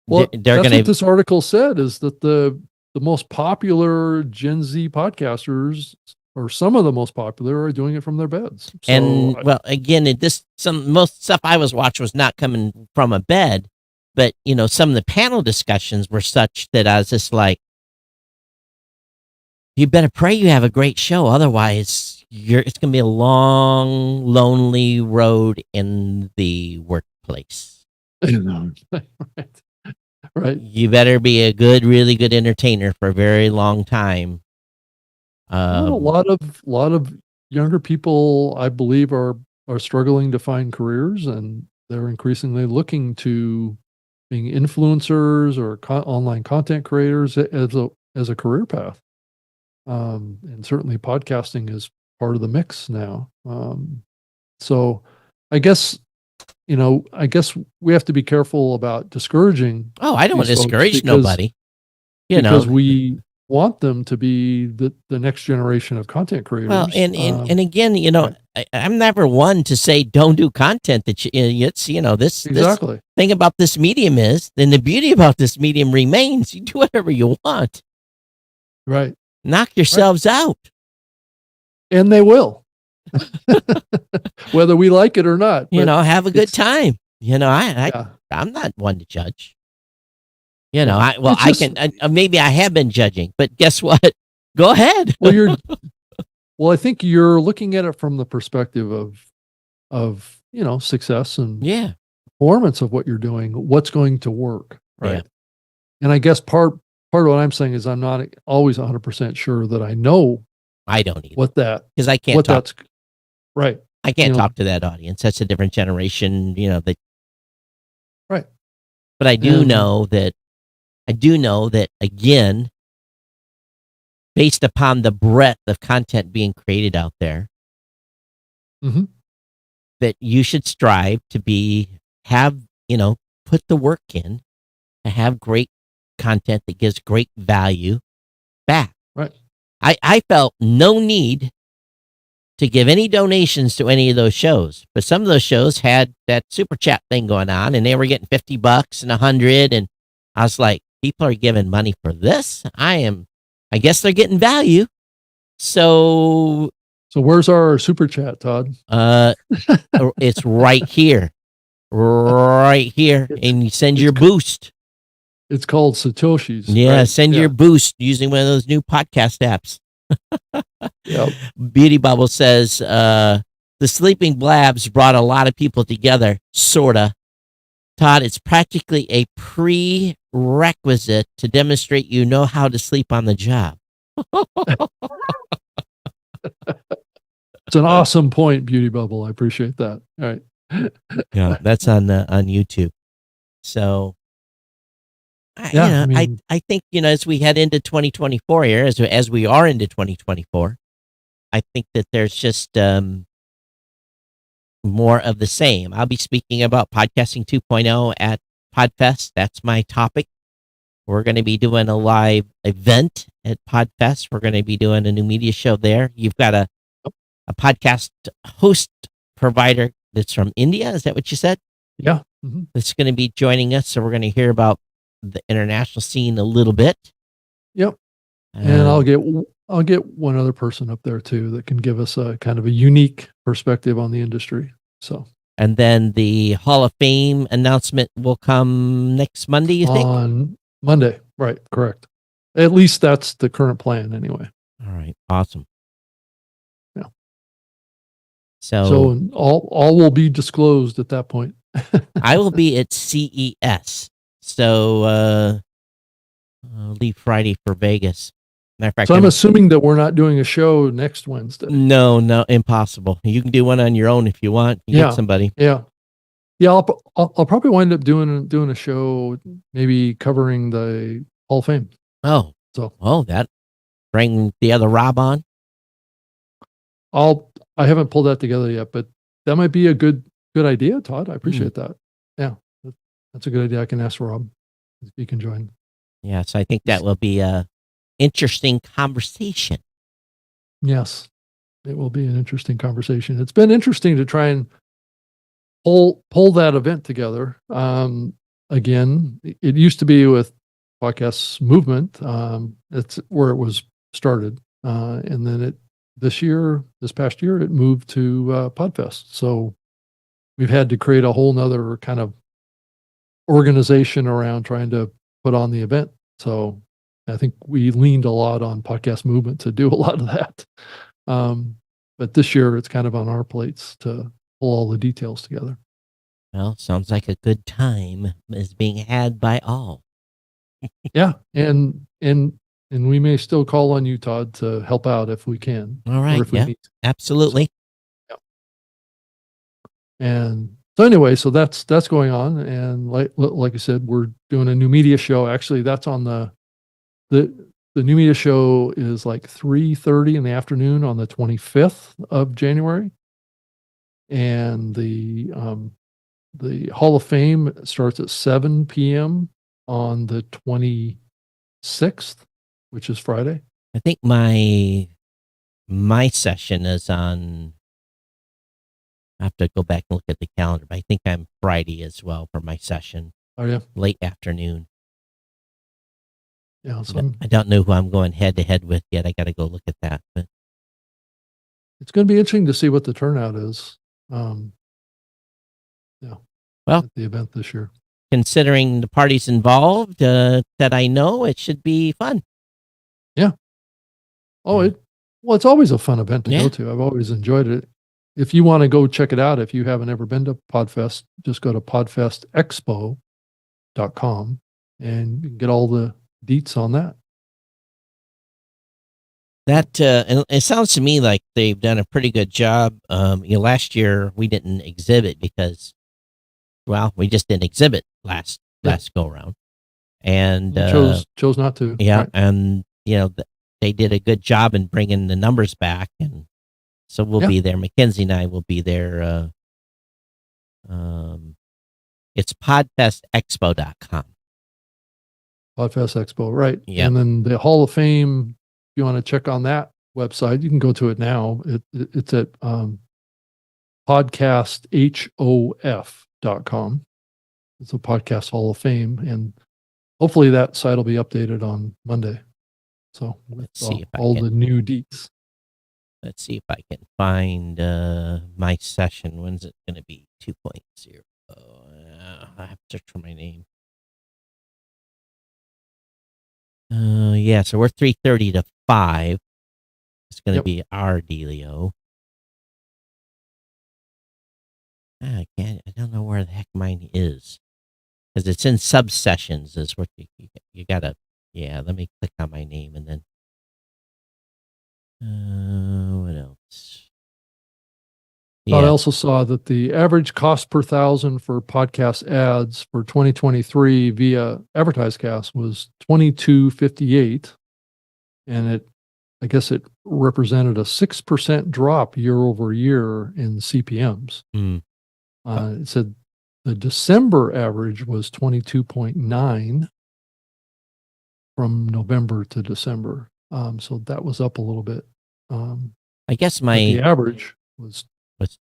well, they're that's going what this article said, is that the most popular Gen Z podcasters, or some of the most popular, are doing it from their beds. So, and well, again, most stuff I was watching was not coming from a bed, but some of the panel discussions were such that I was just like, you better pray you have a great show, otherwise it's going to be a long, lonely road in the workplace. Right. You better be a really good entertainer for a very long time. A lot of younger people, I believe, are struggling to find careers, and they're increasingly looking to being influencers or online content creators as a career path. And certainly podcasting is part of the mix now. So I guess we have to be careful about discouraging. Oh, I don't want to discourage nobody. Because we want them to be the next generation of content creators. Well, and again, I'm never one to say don't do content that this exactly. This thing about this medium is, then the beauty about this medium remains. You do whatever you want. Right. Knock yourselves out. And they will. Whether we like it or not. Have a good time. I'm not one to judge. Maybe I have been judging, but guess what? Go ahead. Well, I think you're looking at it from the perspective of success and performance of what you're doing, what's going to work, right? Yeah. And I guess part of what I'm saying is I'm not always 100% sure that I know. I don't either. What that, because I can't talk. That's right. I can't talk to that audience. That's a different generation. Right. But I do know that. Again, based upon the breadth of content being created out there, that you should strive to put the work in to have great content that gives great value back. Right. I felt no need to give any donations to any of those shows, but some of those shows had that super chat thing going on, and they were getting $50 and $100, and I was like, people are giving money for this. I guess they're getting value. So where's our super chat, Todd? It's right here, and you send your boost. It's called Satoshi's. Yeah, right? Send your boost using one of those new podcast apps. Yep. Beauty Bubble says the Sleeping Blabs brought a lot of people together, sorta. Todd, it's practically a prerequisite to demonstrate you know how to sleep on the job. It's an awesome point, Beauty Bubble. I appreciate that. All right. Yeah, that's on YouTube. So, I think as we head into 2024 here, as we are into 2024, I think that there's just more of the same. I'll be speaking about podcasting 2.0 at PodFest. That's my topic. We're going to be doing a live event at PodFest. We're going to be doing a new media show there. You've got a podcast host provider that's from India. Is that what you said? Yeah. That's going to be joining us. So we're going to hear about the international scene a little bit. Yep. And I'll get one other person up there too that can give us a kind of a unique perspective on the industry. So, and then the Hall of Fame announcement will come next Monday, you think? On Monday, right? Correct. At least that's the current plan, anyway. All right, awesome. Yeah. So all will be disclosed at that point. I will be at CES. So I'll leave Friday for Vegas. Matter of fact, so I'm assuming that we're not doing a show next Wednesday. No, impossible. You can do one on your own if you want. Get somebody. Yeah. I'll probably wind up doing a show, maybe covering the Hall of Fame. Oh, that bring the other Rob on. I haven't pulled that together yet, but that might be a good idea, Todd. I appreciate that. That's a good idea. I can ask Rob if he can join. Yeah, so I think that will be a interesting conversation. Yes, it will be an interesting conversation. It's been interesting to try and pull that event together. Again, it used to be with Podcasts Movement. It's where it was started, and then this past year, it moved to Podfest. So we've had to create a whole nother kind of organization around trying to put on the event. So I think we leaned a lot on Podcast Movement to do a lot of that. But this year it's kind of on our plates to pull all the details together. Well, sounds like a good time is being had by all. Yeah. And we may still call on you, Todd, to help out if we can. All right. Or if we Yeah, need to. absolutely. So, yeah. And so anyway, so that's going on. And like I said, we're doing a new media show. Actually, that's on the new media show is like 3:30 in the afternoon on the 25th of January. And the Hall of Fame starts at 7 p.m. on the 26th, which is Friday. I think my session is on. I have to go back and look at the calendar, but I think I'm Friday as well for my session. Oh yeah, late afternoon. yeah. So I don't know who I'm going head to head with yet. I got to go look at that. But it's going to be interesting to see what the turnout is. Well, at the event this year. Considering the parties involved that I know, it should be fun. Yeah. Oh, Yeah. It's always a fun event to Yeah. go to. I've always enjoyed it. If you want to go check it out, if you haven't ever been to Podfest, just go to podfestexpo.com and you can get all the deets on that. That and it sounds to me like they've done a pretty good job. Last year we didn't exhibit because, well, we just didn't exhibit last go around, and chose not to. Yeah, right? and they did a good job in bringing the numbers back, and so we'll be there. Mackenzie and I will be there. It's podfestexpo.com. Podfest Expo, right? Yeah. And then the Hall of Fame. If you want to check on that website, you can go to it now. It's at podcasthof.com. It's a Podcast Hall of Fame, and hopefully that site will be updated on Monday. So with all the new deets. Let's see if I can find my session. When's it going to be? 2.0. I have to search for my name. So we're 3:30 to 5. It's going to be our dealio. I don't know where the heck mine is. Because it's in sub-sessions is what you got to, let me click on my name and then, what else? Yeah. I also saw that the average cost per thousand for podcast ads for 2023 via AdvertiseCast was $22.58, and I guess it represented a 6% drop year over year in CPMs. It said the December average was 22.9 from November to December, so that was up a little bit. I guess the average was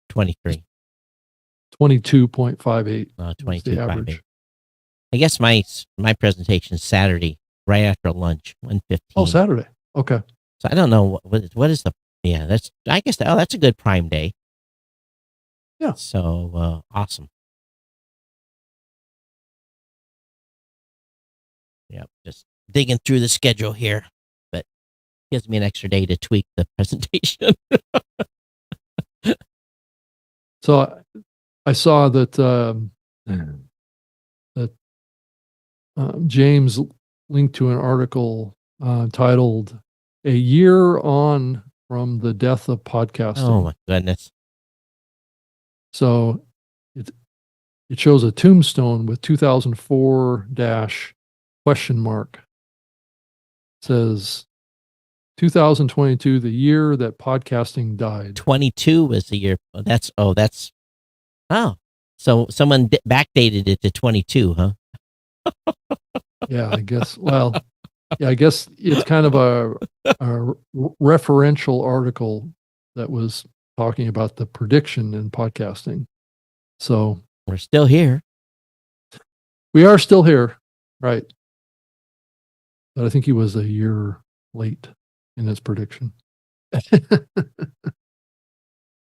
23. 22.58. 22.58. I guess my presentation is Saturday, right after lunch, 1:15. Oh, Saturday. Okay. So I don't know what is the that's a good prime day. Yeah. So awesome. Yep. Just digging through the schedule here, but gives me an extra day to tweak the presentation. So I saw that James linked to an article titled "A Year On from the Death of Podcasting." Oh my goodness! So it shows a tombstone with 2004 question mark. It says 2022, the year that podcasting died. 22 was the year. So someone backdated it to 22, huh? Yeah, I guess. Well, yeah, I guess it's kind of a referential article that was talking about the prediction in podcasting. So We're still here. we are still here, right? But I think he was a year late in his prediction.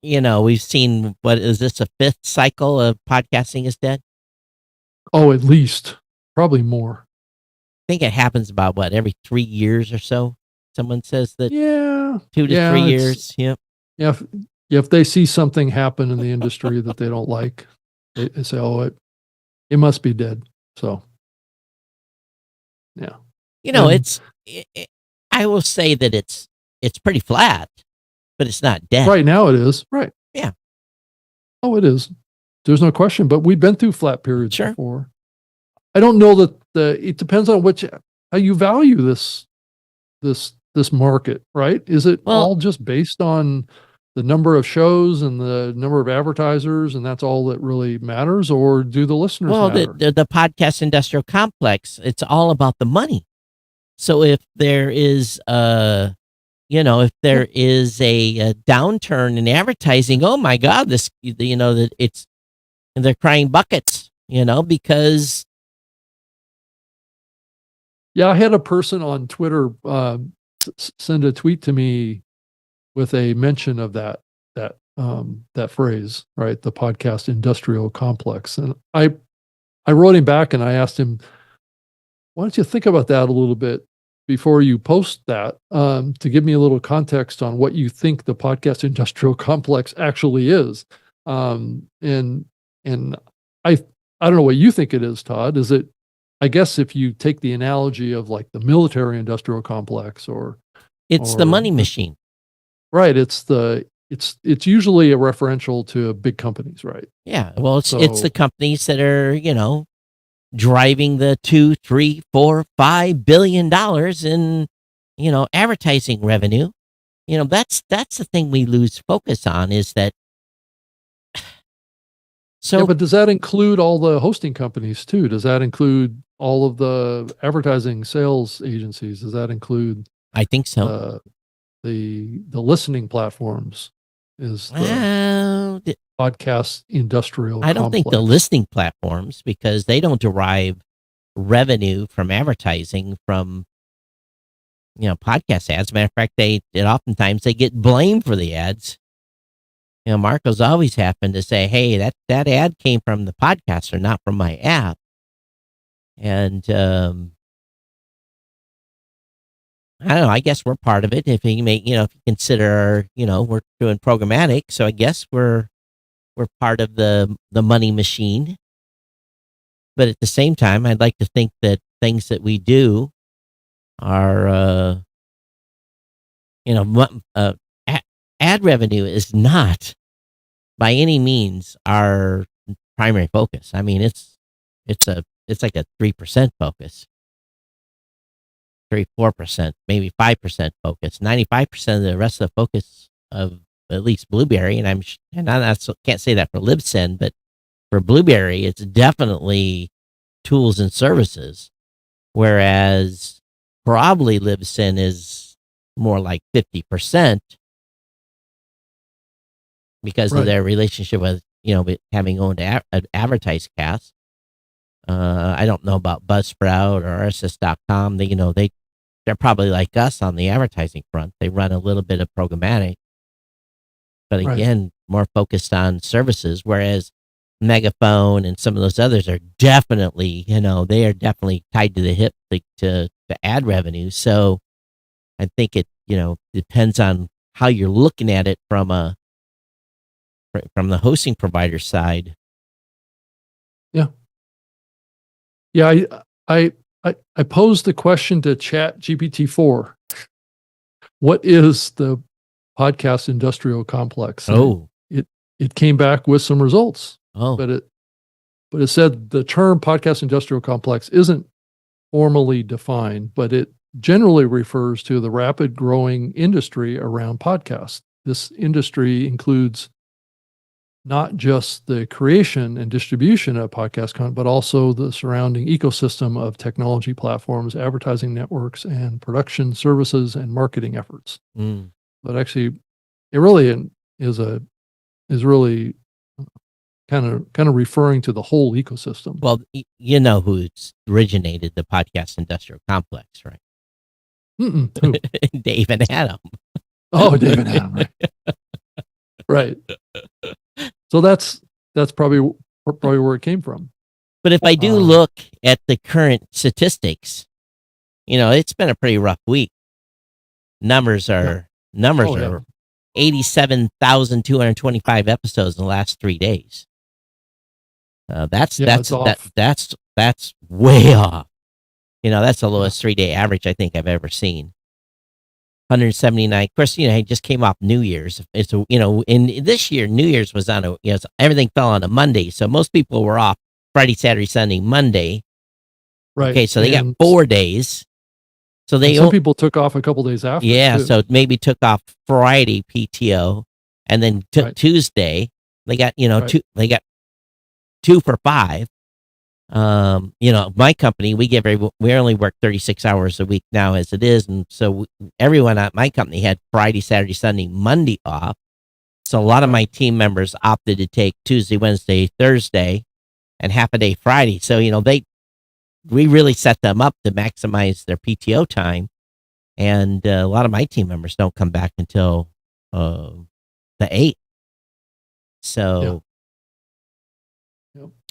We've seen, what is this, a fifth cycle of podcasting is dead? Oh, at least. Probably more. I think it happens about, every 3 years or so? Someone says that Yeah. 2 to 3 years. Yep. Yeah. If they see something happen in the industry that they don't like, they say, oh, it must be dead. So, yeah. I will say that it's pretty flat, but it's not dead. Right now it is. Right. Yeah. Oh, it is. There's no question. But we've been through flat periods Sure. before. I don't know that it depends on how you value this market, right? Is it all just based on the number of shows and the number of advertisers, and that's all that really matters, or do the listeners matter? The podcast industrial complex, it's all about the money. So if there is a downturn in advertising, oh my God, that they're crying buckets, because. Yeah, I had a person on Twitter send a tweet to me with a mention of that phrase, right? The podcast industrial complex. And I wrote him back and I asked him, why don't you think about that a little bit before you post that, to give me a little context on what you think the podcast industrial complex actually is. And I don't know what you think it is, Todd. Is it, I guess if you take the analogy of like the military industrial complex it's the money machine. Right. It's usually a referential to big companies, right? Yeah. Well, it's the companies that are, driving the $2, $3, $4, $5 billion in, advertising revenue. That's the thing we lose focus on, is that. So, yeah, but does that include all the hosting companies too? Does that include all of the advertising sales agencies? Does that include? I think so. The listening platforms is the podcast industrial. I don't think the listening platforms, because they don't derive revenue from advertising from podcast ads. Matter of fact, oftentimes they get blamed for the ads. Marco's always happened to say, hey, that ad came from the podcaster, not from my app. And I don't know, I guess we're part of it. If you consider, we're doing programmatic, so I guess we're part of the money machine. But at the same time, I'd like to think that things that we do are, ad revenue is not by any means our primary focus. I mean, it's like a 3% focus, 3-4%, maybe 5% focus. 95% of the rest of the focus of at least Blueberry, and I can't say that for Libsyn, but for Blueberry, it's definitely tools and services, whereas probably Libsyn is more like 50%. Because of their relationship with, having owned Advertise Cast. I don't know about Buzzsprout or RSS.com. They're probably like us on the advertising front. They run a little bit of programmatic, but again, more focused on services. Whereas Megaphone and some of those others are definitely, they are definitely tied to the hip to ad revenue. So I think it, depends on how you're looking at it from the hosting provider side. Yeah. I posed the question to Chat GPT-4. What is the podcast industrial complex? Oh, it came back with some results. Oh, but it said the term podcast industrial complex isn't formally defined, but it generally refers to the rapid growing industry around podcasts. This industry includes not just the creation and distribution of podcast content, but also the surrounding ecosystem of technology platforms, advertising networks, and production services and marketing efforts. But actually, it really is really kind of referring to the whole ecosystem. Well, you know who's originated the podcast industrial complex, right? Who? Dave and Adam. Oh, Dave and Adam, right. So that's probably where it came from. But if I do look at the current statistics, it's been a pretty rough week. Numbers are 87,225 episodes in the last 3 days. That's way off. That's the lowest 3-day average I think I've ever seen. 179. Of course, I just came off New Year's. It's in this year, New Year's was on everything fell on a Monday, so most people were off Friday, Saturday, Sunday, Monday. Right. Okay, so they got 4 days. So some people took off a couple days after. Yeah, too. so maybe took off Friday PTO, and then took Tuesday. They got they got 2 for 5. My company, we only work 36 hours a week now as it is. And so everyone at my company had Friday, Saturday, Sunday, Monday off. So a lot of my team members opted to take Tuesday, Wednesday, Thursday, and half a day Friday. So, we really set them up to maximize their PTO time. And a lot of my team members don't come back until the 8th. So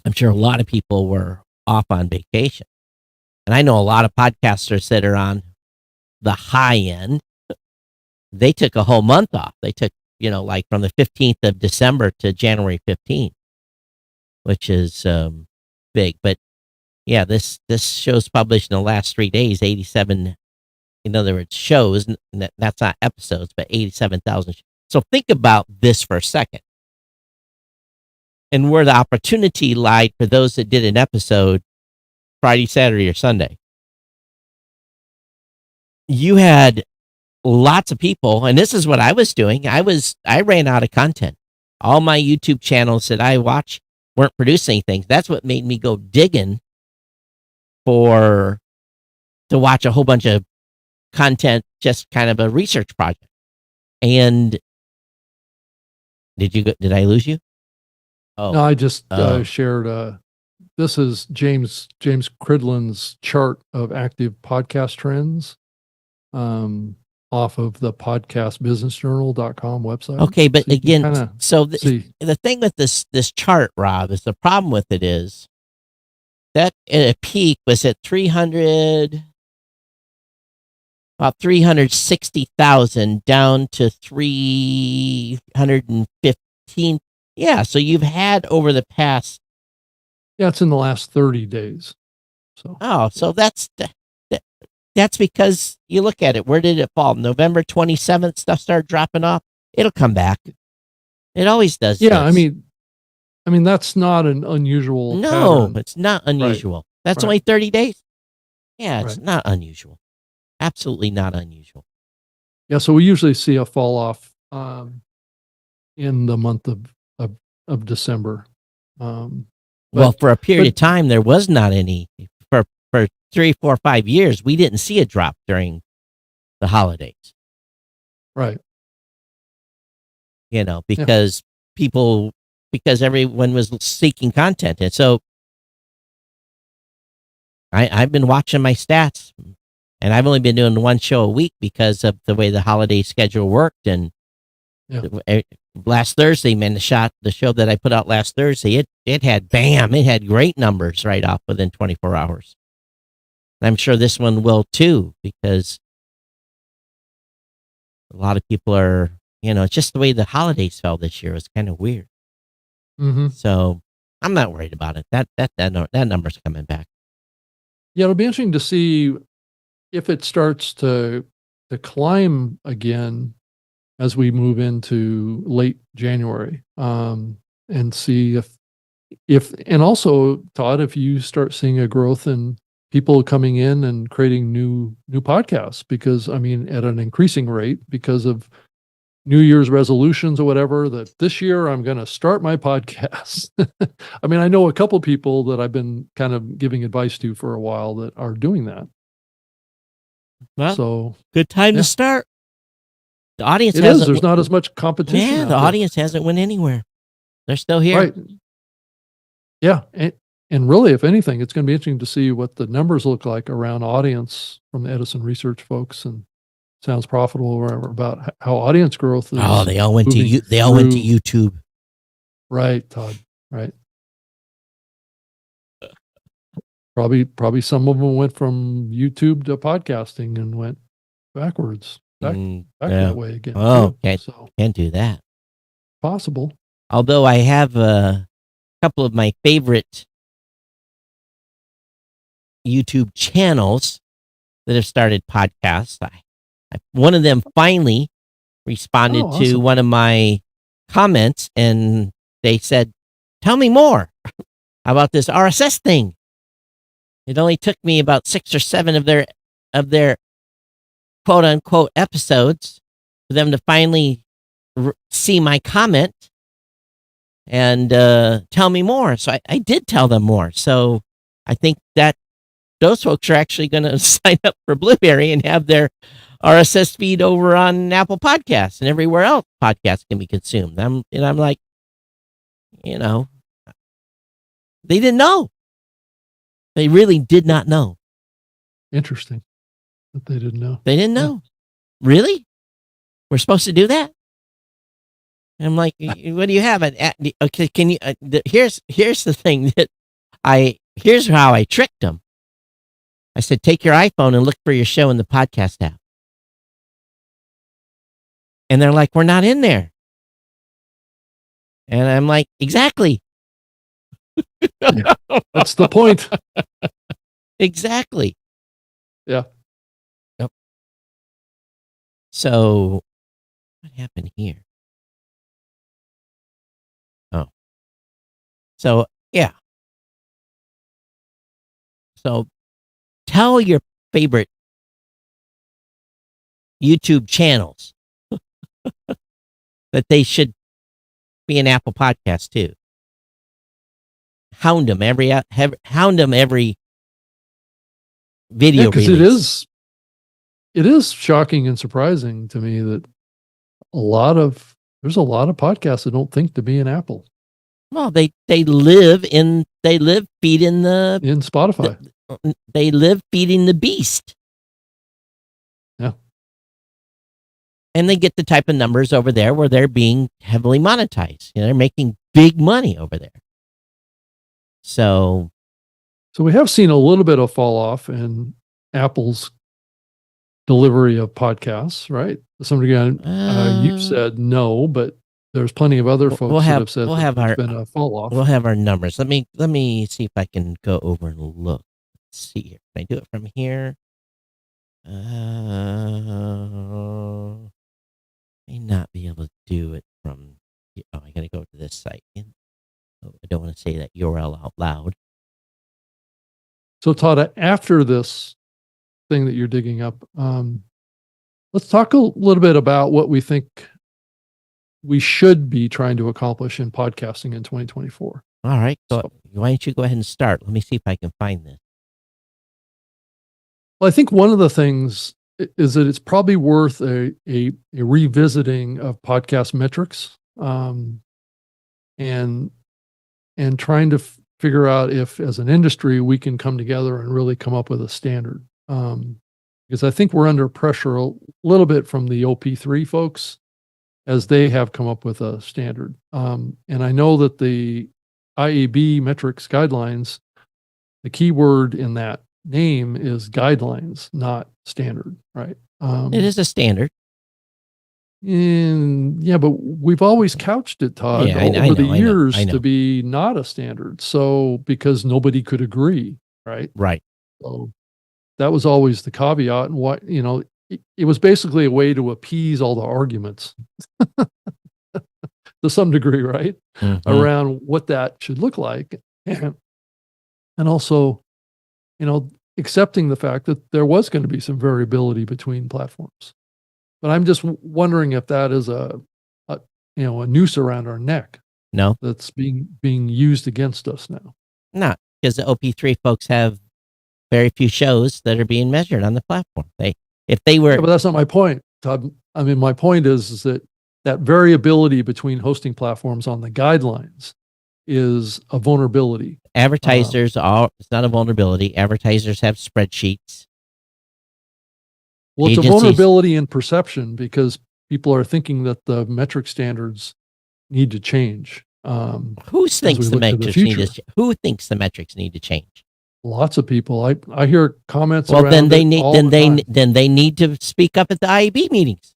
I'm sure a lot of people were off on vacation. And I know a lot of podcasters that are on the high end. They took a whole month off. They took, like from the 15th of December to January 15th, which is big. But yeah, this show's published in the last 3 days, 87, in other words, shows. That's not episodes, but 87,000. So think about this for a second. And where the opportunity lied for those that did an episode Friday, Saturday, or Sunday. You had lots of people, and this is what I was doing. I ran out of content. All my YouTube channels that I watch weren't producing anything. That's what made me go digging to watch a whole bunch of content, just kind of a research project. And did I lose you? Oh. No, I just shared. This is James Cridland's chart of active podcast trends off of the podcastbusinessjournal.com website. Okay, but so again, so the thing with this chart, Rob, is the problem with it is that at a peak was at 360,000 down to 315. Yeah, so you've had over the past. Yeah, it's in the last 30 days. So that's because you look at it. Where did it fall? November 27th, stuff started dropping off. It'll come back. It always does. Yeah, this. I mean that's not an unusual. No, pattern. It's not unusual. Right. That's only 30 days. Yeah, it's not unusual. Absolutely not unusual. Yeah, so we usually see a fall off in the month of December. Well, for a period of time, there was not any. For 3, 4, 5 years, we didn't see a drop during the holidays. Right. Because everyone was seeking content. And so I've been watching my stats, and I've only been doing one show a week because of the way the holiday schedule worked. And last Thursday, man, the show that I put out last Thursday, it had great numbers right off within 24 hours. And I'm sure this one will too, because a lot of people are, it's just the way the holidays fell this year was kind of weird. Mm-hmm. So I'm not worried about it. That number's coming back. Yeah, it'll be interesting to see if it starts to climb again as we move into late January, and see if and also, Todd, if you start seeing a growth in people coming in and creating new podcasts, because at an increasing rate because of New Year's resolutions or whatever, that this year I'm going to start my podcast. I mean, I know a couple people that I've been kind of giving advice to for a while that are doing that. Well, so good time yeah. to start. The audience it hasn't. is. There's not as much competition. Yeah, out the there. audience hasn't went anywhere. They're still here. Right. Yeah. And really, if anything, it's going to be interesting to see what the numbers look like around audience from the Edison research folks and Sounds Profitable or whatever, about how audience growth is. Oh, they all went to moving they all went to through- YouTube. Right, Todd. Right. Probably some of them went from YouTube to podcasting and went backwards, back Yeah. that way again. Oh, too. okay. Can't do that. Possible. Although I have a couple of my favorite YouTube channels that have started podcasts. One of them finally responded Oh, to awesome. one of my comments, and they said, "Tell me more about this RSS thing." It only took me about 6 or 7 of their quote unquote episodes for them to finally see my comment and tell me more. So I did tell them more. So I think that those folks are actually going to sign up for Blueberry and have their RSS feed over on Apple Podcasts and everywhere else podcasts can be consumed. I'm like, they didn't know. They really did not know. Interesting that they didn't know. They didn't know. Really? We're supposed to do that? And I'm like, what do you have? Okay, can you? Here's the thing that here's how I tricked them. I said, take your iPhone and look for your show in the podcast app. And they're like, we're not in there. And I'm like, exactly. That's the point. Exactly. Yeah. Yep. So, what happened here? Oh. So, yeah. So, tell your favorite YouTube channels that they should be an Apple Podcast too. Hound them every video Because release. it is shocking and surprising to me that there's a lot of podcasts that don't think to be an Apple. Well, they live feeding the in Spotify. They live feeding the beast. Yeah. And they get the type of numbers over there where they're being heavily monetized. They're making big money over there. So we have seen a little bit of fall off in Apple's delivery of podcasts, right? To some degree, you've said no, but there's plenty of other folks that have said there's been a fall off. We'll have our numbers. Let me see if I can go over and look. Let's see here. Can I do it from here? May not be able to do it from. Oh, I gotta go to this site. Oh, I don't want to say that URL out loud. So, Todd, after this thing that you're digging up, let's talk a little bit about what we think we should be trying to accomplish in podcasting in 2024. All right. So why don't you go ahead and start? Let me see if I can find this. Well, I think one of the things is that it's probably worth a revisiting of podcast metrics, and trying to figure out if, as an industry, we can come together and really come up with a standard. Because I think we're under pressure a little bit from the OP3 folks, as they have come up with a standard. And I know that the IAB metrics guidelines, the key word in that name is guidelines, not standard, right? It is a standard. But we've always couched it, Todd, over the years to be not a standard. So because nobody could agree, right? Right. So that was always the caveat. And what, it was basically a way to appease all the arguments to some degree, right? Mm-hmm. Around what that should look like. And also, accepting the fact that there was going to be some variability between platforms. But I'm just wondering if that is a noose around our neck No, that's being used against us now. not because the OP3 folks have very few shows that are being measured on the platform. If they were, Yeah, but that's not my point, Todd. I mean, my point is that variability between hosting platforms on the guidelines is a vulnerability. advertisers it's not a vulnerability. Advertisers have spreadsheets. Well, it's Agencies- a vulnerability in perception because people are thinking that the metric standards need to change. Who thinks we the look to the metrics need future. to? Who thinks the metrics need to change? Lots of people. I hear comments. Well, around then they it need all then the they time. then they need to speak up at the IAB meetings.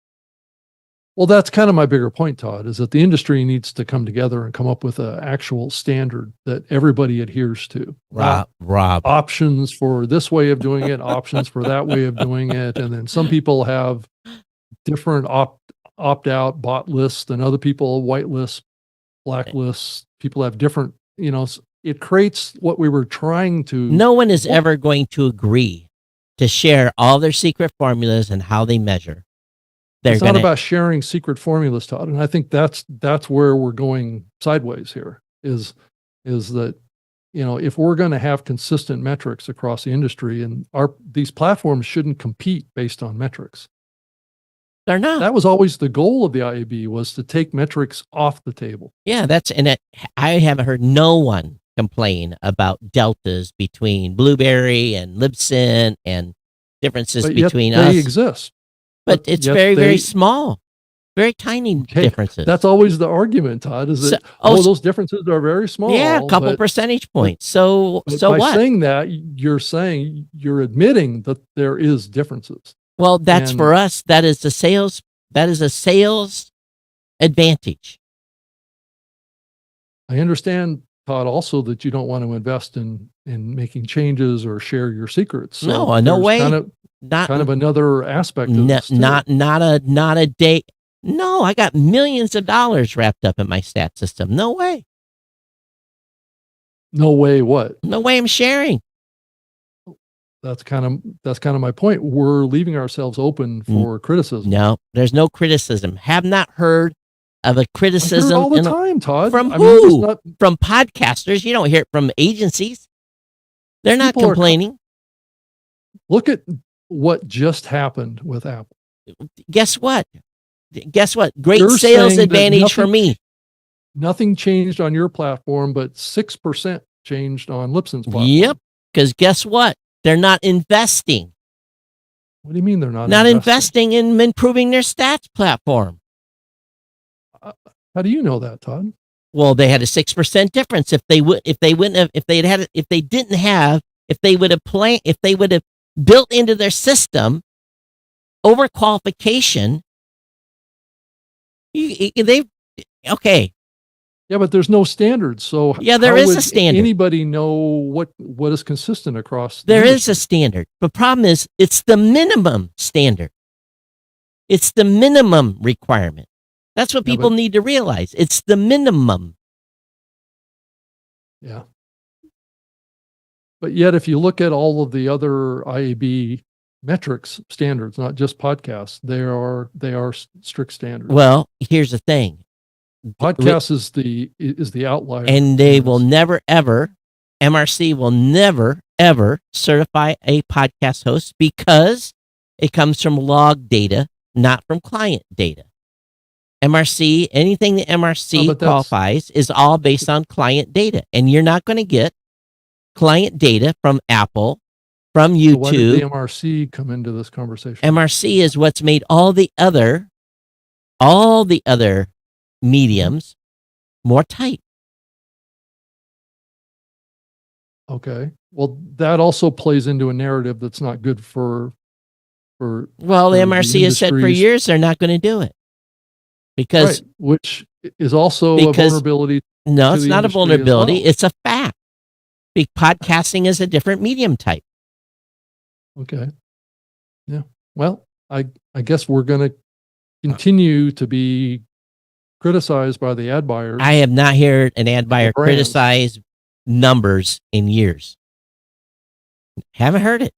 Well, that's kind of my bigger point, Todd, is that the industry needs to come together and come up with an actual standard that everybody adheres to. Rob, Options for this way of doing it, options for that way of doing it. And then some people have different opt-out bot lists and other people white lists, black lists. People have different, it creates what we were trying to. no one is ever going to agree to share all their secret formulas and how they measure. It's not about sharing secret formulas, Todd. And I think that's where we're going sideways here is that, if we're going to have consistent metrics across the industry and these platforms shouldn't compete based on metrics. They're not. That was always the goal of the IAB, was to take metrics off the table. Yeah, I haven't heard no one complain about deltas between Blueberry and Libsyn and differences But yet between they us. exist. But it's yet very, very they- small, very tiny differences. That's always the argument, Todd, is that, those differences are very small. Yeah, a couple percentage points. So by what? saying that, you're admitting that there is differences. Well, that's And- for us. That is a sales advantage. I understand, Todd, also that you don't want to invest in making changes or share your secrets. So No there's way. Kind of another aspect of this too. Not a day. No, I got millions of dollars wrapped up in my stat system. No way. No way. What? No way I'm sharing. That's kind of my point. We're leaving ourselves open for criticism. No, there's no criticism. Have not heard of a I hear criticism it all the time, Todd. from I mean, it's who? not- From podcasters. You don't hear it from agencies. They're not People are complaining. Look at what just happened with Apple. Guess what? Great You're sales saying that advantage for me. Nothing changed on your platform, but 6% changed on Libsyn's platform. Yep. Because guess what? They're not investing. What do you mean they're not investing in improving their stats platform. Have How do you know that, Todd? Well, they had a 6% difference. If they would have built into their system overqualification, okay. Yeah, but there's no standard. So Yeah, there how is a would standard. Anybody know what is consistent across? There is a standard. The problem is it's the minimum standard. It's the minimum requirement. That's what people need to realize. It's the minimum. Yeah. But yet, if you look at all of the other IAB metrics standards, not just podcasts, they are strict standards. Well, here's the thing. Podcast is the outlier, and they will never ever, MRC will never ever certify a podcast host because it comes from log data, not from client data. MRC, anything that MRC qualifies is all based on client data, and you're not going to get client data from Apple, from YouTube. So why did the MRC come into this conversation? MRC is what's made all the other mediums more tight. Okay. Well, that also plays into a narrative that's not good for. Well, the MRC has said for years they're not going to do it because, right, which is also a vulnerability. No, it's not a vulnerability. It's a fact. Podcasting is a different medium type. Okay. Yeah. Well, I guess we're going to continue to be criticized by the ad buyers. I have not heard an ad buyer criticize numbers in years. Haven't heard it.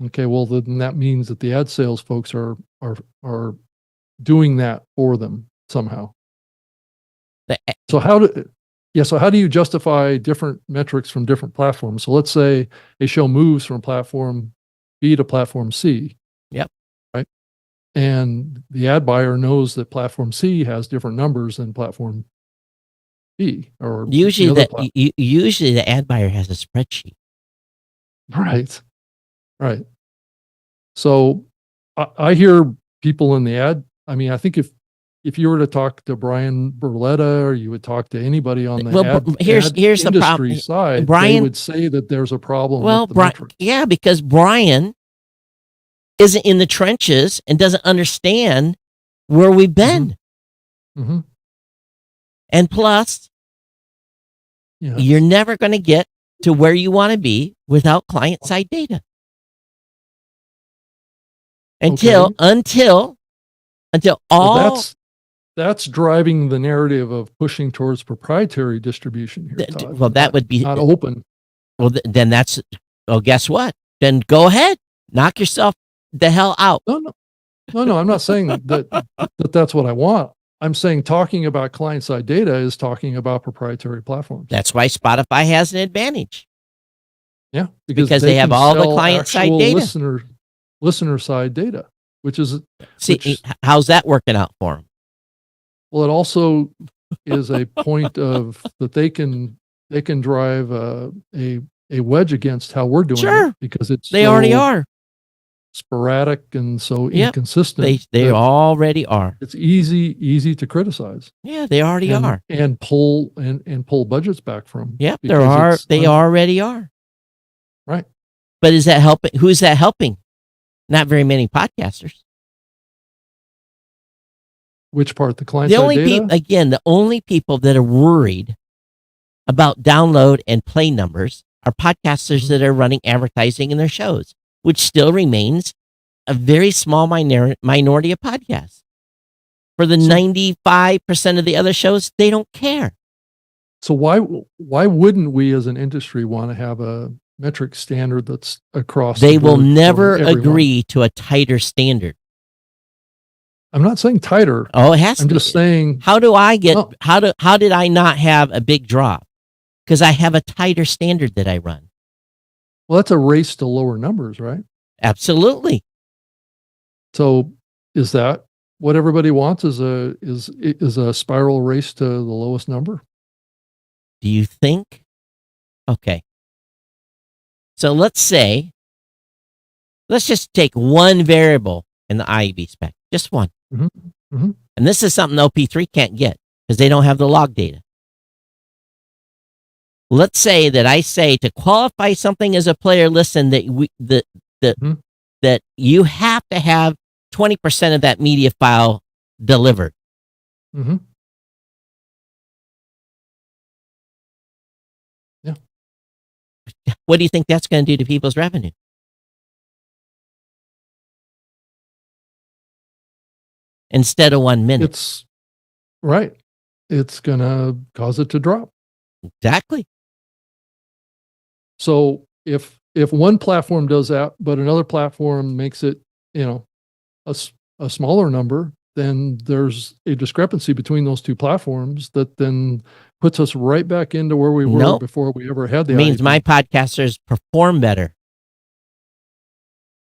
Okay, well then that means that the ad sales folks are doing that for them somehow. So how do you justify different metrics from different platforms? So let's say a show moves from platform B to platform C. Yep. Right. And the ad buyer knows that platform C has different numbers than platform B or usually the ad buyer has a spreadsheet. Right. Right. So I hear people in the ad. I mean, I think if you were to talk to Brian Berletta or you would talk to anybody on the here's industry the problem. side, Brian they would say that there's a problem. Well, with the metrics. yeah, because Brian isn't in the trenches and doesn't understand where we've been. Mm-hmm. And plus, yeah. You're never going to get to where you want to be without client-side data. Until all well, that's driving the narrative of pushing towards proprietary distribution here, Todd. Well, that would be not open. Well, then that's guess what? Then go ahead, knock yourself the hell out. No. I'm not saying that's what I want. I'm saying talking about client-side data is talking about proprietary platforms. That's why Spotify has an advantage. Yeah, because they have all the client-side data. Listener-side data, which is... how's that working out for them? Well, it also is a point of that they can drive a wedge against how we're doing it because they already are sporadic and so inconsistent. They already are. It's easy to criticize. Yeah, they already are. And pull budgets back from. Yep, they already are. Right. But is that helping? Who's that helping? Not very many podcasters. Which part? The client-side data? The only people that are worried about download and play numbers are podcasters that are running advertising in their shows, which still remains a very small minority of podcasts. For the 95% of the other shows, they don't care. So why wouldn't we as an industry want to have a metric standard that's across They will never everyone? agree to a tighter standard. I'm not saying tighter. Oh, it has to. I'm just saying. How did I not have a big drop? Because I have a tighter standard that I run. Well, that's a race to lower numbers, right? Absolutely. So is that what everybody wants is a spiral race to the lowest number? Do you think? Okay. So let's just take one variable in the IEB spec, just one. Mm-hmm. Mm-hmm. And this is something OP3 can't get because they don't have the log data. Let's say that I say to qualify something as a player listen that you have to have 20% of that media file delivered. Mm-hmm. Yeah. What do you think that's going to do to people's revenue? Instead of 1 minute. It's right. It's going to cause it to drop. Exactly. So if one platform does that, but another platform makes it, a smaller number, then there's a discrepancy between those two platforms that then puts us right back into where we were before we ever had the. It means my podcasters perform better.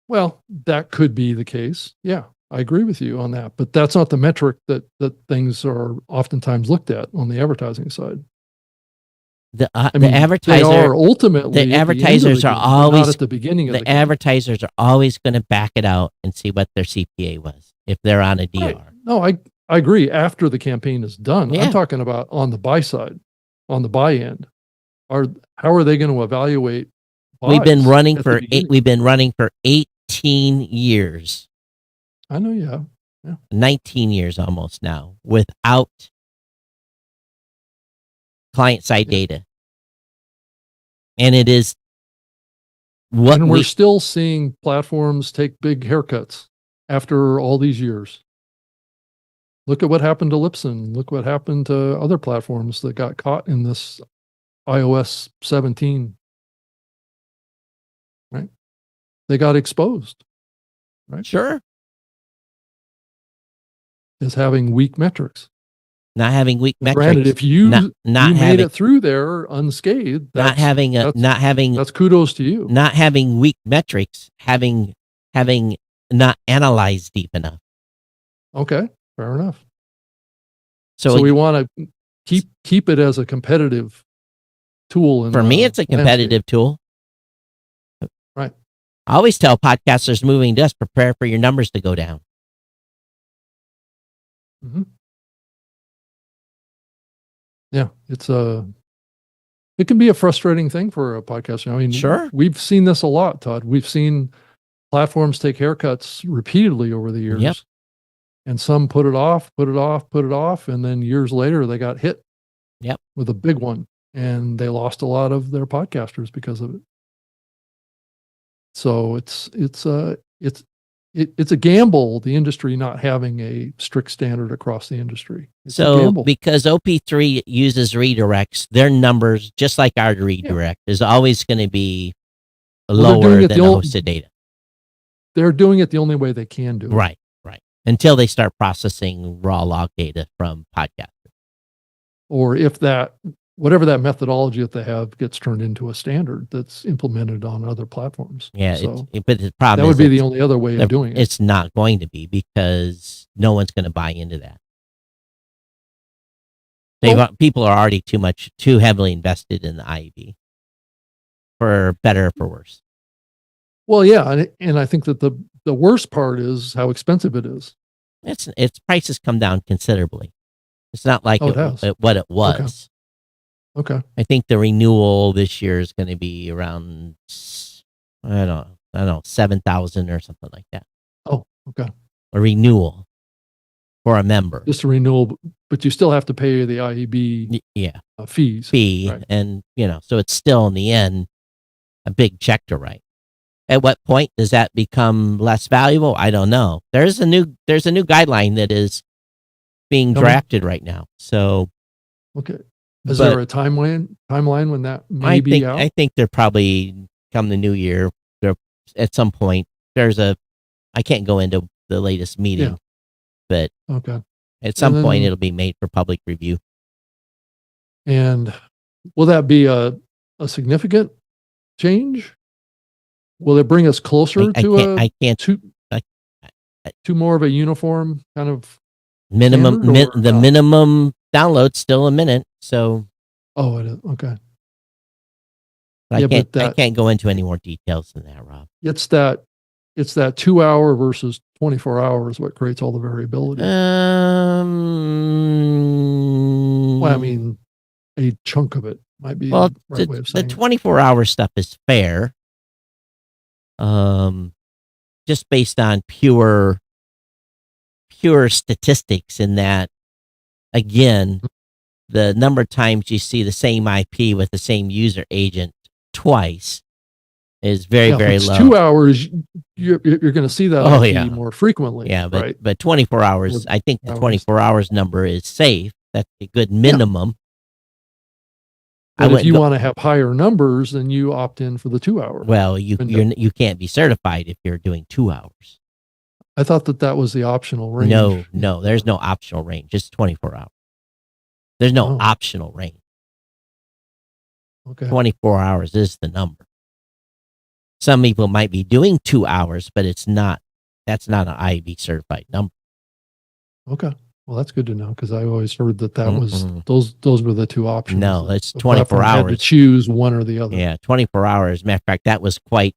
Well, that could be the case. Yeah, I agree with you on that, but that's not the metric that things are oftentimes looked at on the advertising side. The advertisers are always not at the beginning of the advertisers are always going to back it out and see what their CPA was if they're on a DR. Right. No, I agree. After the campaign is done, Yeah. I'm talking about on the buy side, on the buy end. How are they going to evaluate? We've been running for 18 years. I know you have. Yeah. 19 years almost now without client-side data. And it is what and we're still seeing platforms take big haircuts after all these years. Look at what happened to Libsyn. Look what happened to other platforms that got caught in this iOS 17. Right? they got exposed, right? Sure. As having weak metrics. Not having weak metrics. Granted, if you not you made having, it through there unscathed, that's kudos to you. Not having weak metrics, having not analyzed deep enough. Okay, fair enough. So we want to keep it as a competitive tool. For me, it's a competitive tool. Right. I always tell podcasters moving to us, prepare for your numbers to go down. Mm-hmm. Yeah, it can be a frustrating thing for a podcaster. I mean, sure, we've seen this a lot, Todd. We've seen platforms take haircuts repeatedly over the years. Yep. And some put it off, and then years later they got hit. Yep. With a big one, and they lost a lot of their podcasters because of it. So it's a gamble, the industry not having a strict standard across the industry. So because OP3 uses redirects, their numbers, just like our redirect, is always going to be lower than the hosted data. They're doing it the only way they can do it. Right. Until they start processing raw log data from podcasters. Or if whatever that methodology that they have gets turned into a standard that's implemented on other platforms. Yeah, so but the problem that would be the only other way of doing it. It's not going to be, because no one's going to buy into that. People are already too heavily invested in the IEB, for better or for worse. Well, yeah, and I think that the worst part is how expensive it is. Its prices come down considerably. It's not like what it was. Okay. I think the renewal this year is going to be around, I don't know, 7,000 or something like that. Oh, okay. A renewal for a member. Just a renewal, but you still have to pay the IEB fees. Right. And so it's still in the end a big check to write. At what point does that become less valuable? I don't know. There's a new guideline that is being drafted right now. So, okay, is there a timeline when that may be out? I think they're probably come the new year. There at some point. I can't go into the latest meeting, but at some point it'll be made for public review. And will that be a significant change? Will it bring us closer to more of a uniform kind of minimum? The minimum download's still a minute. So, it is okay. I can't go into any more details than that, Rob. It's that 2 hour versus 24 hours what creates all the variability. Well, I mean, a chunk of it might be the right way of saying the 24-hour stuff is fair. Just based on pure statistics, in that, again, the number of times you see the same IP with the same user agent twice is very, very low. 2 hours, you're going to see that IP more frequently. Yeah, but 24 hours, I think the 24 hours number is safe. That's a good minimum. But if you want to have higher numbers, then you opt in for the 2 hour. Well, you can't be certified if you're doing 2 hours. I thought that was the optional range. No, there's no optional range. It's 24 hours. There's no optional range. Okay. 24 hours is the number. Some people might be doing 2 hours, but that's not an IEB certified number. Okay. Well, that's good to know, because I always heard that was those were the two options. No, it's 24 hours. Had to choose one or the other. Yeah, 24 hours. Matter of fact, that was quite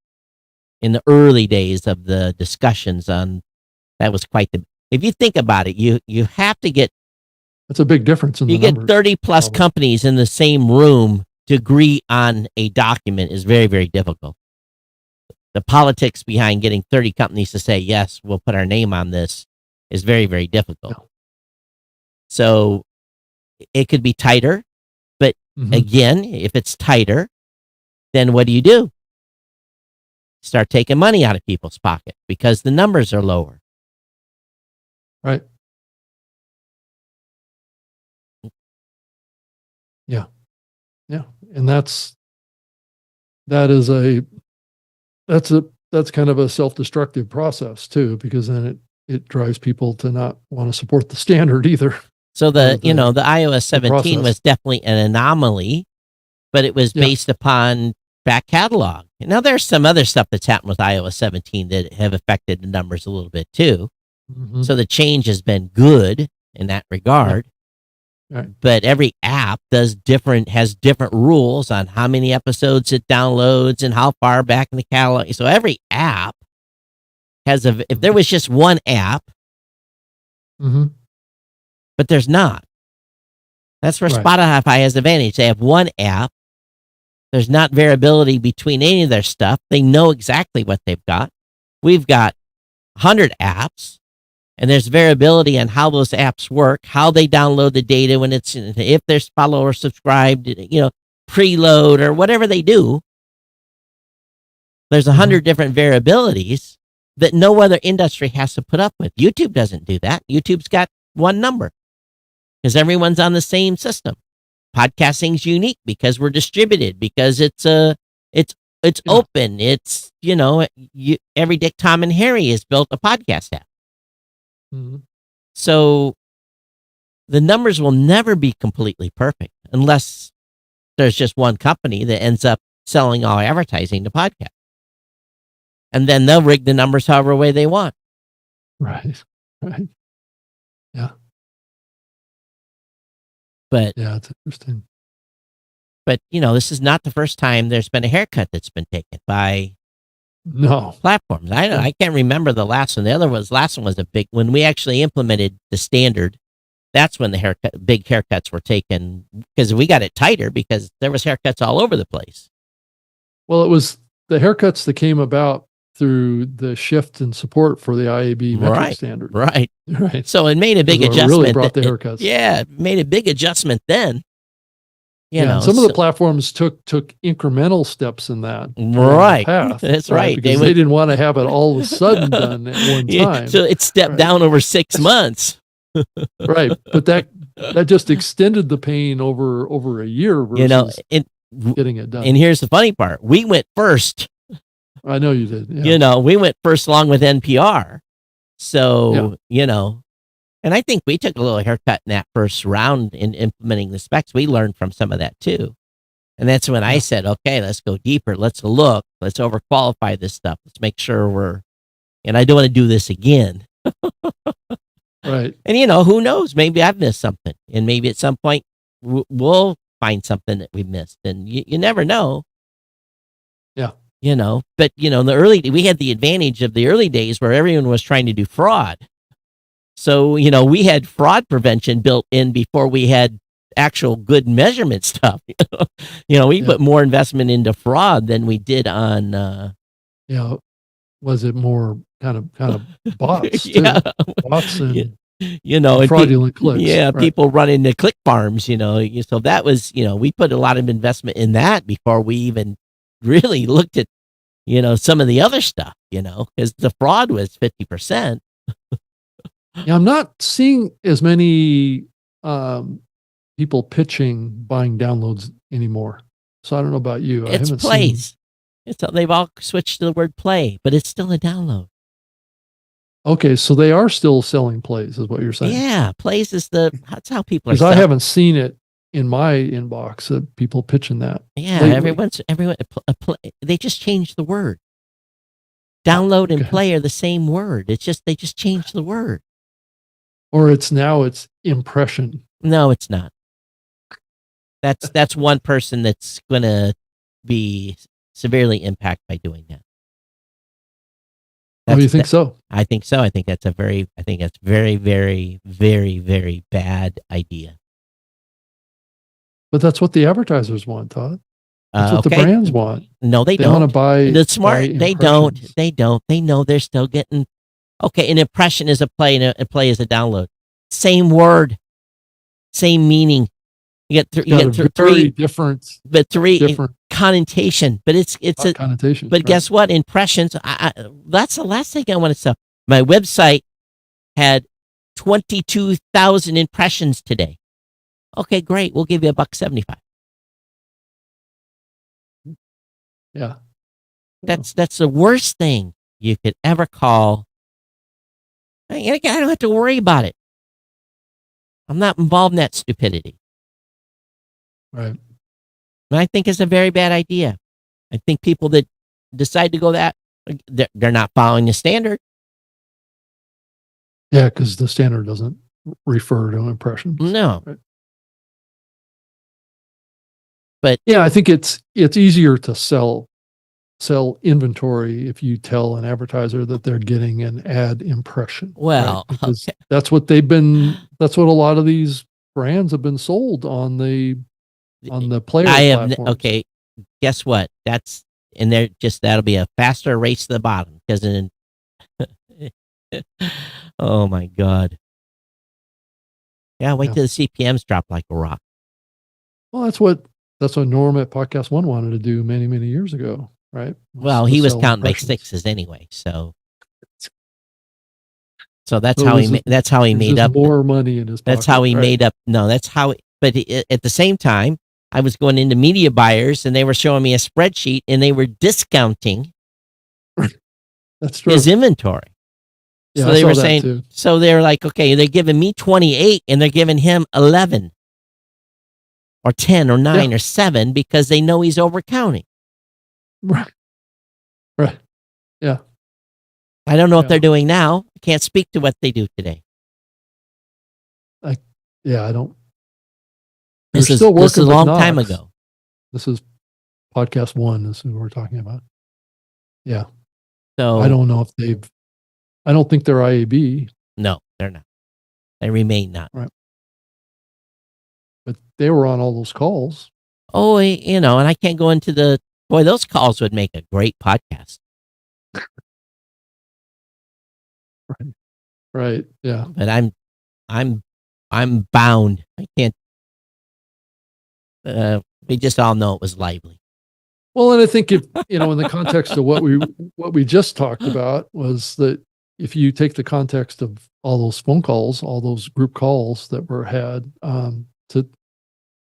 in the early days of the discussions on. That was quite the. If you think about it, you have to get. That's a big difference in the numbers. You get 30 plus companies in the same room to agree on a document is very, very difficult. The politics behind getting 30 companies to say yes, we'll put our name on this is very, very difficult. No. So it could be tighter, but again, if it's tighter, then what do? Start taking money out of people's pocket because the numbers are lower. Right. Yeah. Yeah. And that's that's kind of a self-destructive process too, because then it drives people to not want to support the standard either. So the iOS 17 was definitely an anomaly, but it was based upon back catalog. Now there's some other stuff that's happened with iOS 17 that have affected the numbers a little bit too. Mm-hmm. So the change has been good in that regard. Right. But every app has different rules on how many episodes it downloads and how far back in the catalog. So every app has if there was just one app, mm-hmm. but there's not. That's where Spotify has the advantage. They have one app. There's not variability between any of their stuff. They know exactly what they've got. We've got 100 apps. And there's variability on how those apps work, how they download the data when if they're follow or subscribed, preload or whatever they do. There's 100 different variabilities that no other industry has to put up with. YouTube doesn't do that. YouTube's got one number because everyone's on the same system. Podcasting's unique because we're distributed, because it's open. It's, every Dick, Tom, and Harry has built a podcast app. Mm-hmm. So the numbers will never be completely perfect unless there's just one company that ends up selling all advertising to podcasts. And then they'll rig the numbers however way they want. Right. Yeah. But yeah, it's interesting. But, this is not the first time there's been a haircut that's been taken by platforms. I can't remember the last one. Last one was a big, when we actually implemented the standard, that's when the big haircuts were taken, because we got it tighter because there was haircuts all over the place. Well, it was the haircuts that came about through the shift in support for the IAB metric standard. Right. So it made a big adjustment. Really brought the haircuts. It made a big adjustment then. Some of the platforms took incremental steps in that path. That's right. Because they didn't want to have it all of a sudden done at one time. So it stepped down over 6 months. Right. But that just extended the pain over a year versus getting it done. And here's the funny part. We went first. I know you did. Yeah. We went first along with NPR. So, and I think we took a little haircut in that first round in implementing the specs. We learned from some of that too. And that's when I said, okay, let's go deeper. Let's overqualify this stuff. Let's make sure and I don't want to do this again. Right. And who knows? Maybe I've missed something. And maybe at some point we'll find something that we missed. And you never know. Yeah. But we had the advantage of the early days where everyone was trying to do fraud. So, we had fraud prevention built in before we had actual good measurement stuff. We put more investment into fraud than we did on. Was it more kind of bots? Too? Bots and fraudulent clicks. Yeah, right. People running the click farms. So that was we put a lot of investment in that before we even really looked at some of the other stuff. Because the fraud was 50%. Yeah, I'm not seeing as many people pitching buying downloads anymore. So I don't know about you. It's plays. They've all switched to the word play, but it's still a download. Okay, so they are still selling plays, is what you're saying? Yeah, plays is that's how people are. Because I haven't seen it in my inbox of people pitching that. Yeah, everyone. They just changed the word. Download and play are the same word. It's just they just changed the word. Or it's impression. No, it's not. That's one person that's going to be severely impacted by doing that. Oh, you think so? I think so. I think that's very, very, very, very bad idea. But that's what the advertisers want, Todd. That's what the brands want. No, they don't. They want to buy the smart. They don't. They don't. They know they're still getting. Okay, an impression is a play, and a play is a download. Same word, same meaning. You get three different, but different connotation. But it's a connotation. But guess what? Impressions. That's the last thing I want to say. My website had 22,000 impressions today. Okay, great. We'll give you $1.75. Yeah. That's the worst thing you could ever call. I don't have to worry about it. I'm not involved in that stupidity. Right. And I think it's a very bad idea. I think people that decide to go that, they're not following the standard. Yeah, because the standard doesn't refer to impressions. No. Right. But yeah, I think it's easier to sell inventory if you tell an advertiser that they're getting an ad impression. Well, right? Because that's what a lot of these brands have been sold on the player platforms. Okay, guess what? That'll be a faster race to the bottom because oh my God. Yeah, wait till the CPMs drop like a rock. Well, that's what Norm at Podcast One wanted to do many, many years ago, right? Well, he was counting by sixes anyway, so that's how he made up more money in his pocket. That's how he made up. No, that's how. But at the same time, I was going into media buyers, and they were showing me a spreadsheet, and they were discounting that's true. his inventory. Yeah, so they were saying, so they're like, okay, they're giving me 28, and they're giving him 11, or 10, or 9, or 7 because they know he's overcounting. Right. Right. Yeah. I don't know what they're doing now. I can't speak to what they do today. I don't. This is a long time ago. This is Podcast One. This is what we're talking about. Yeah. So I don't know if I don't think they're IAB. No, they're not. They remain not. Right. But they were on all those calls. Oh, and I can't go into those calls would make a great podcast. Right. Right. Yeah. But I'm bound. I can't. We just all know it was lively. Well, and I think if in the context of what we just talked about was that if you take the context of all those phone calls, all those group calls that were had, to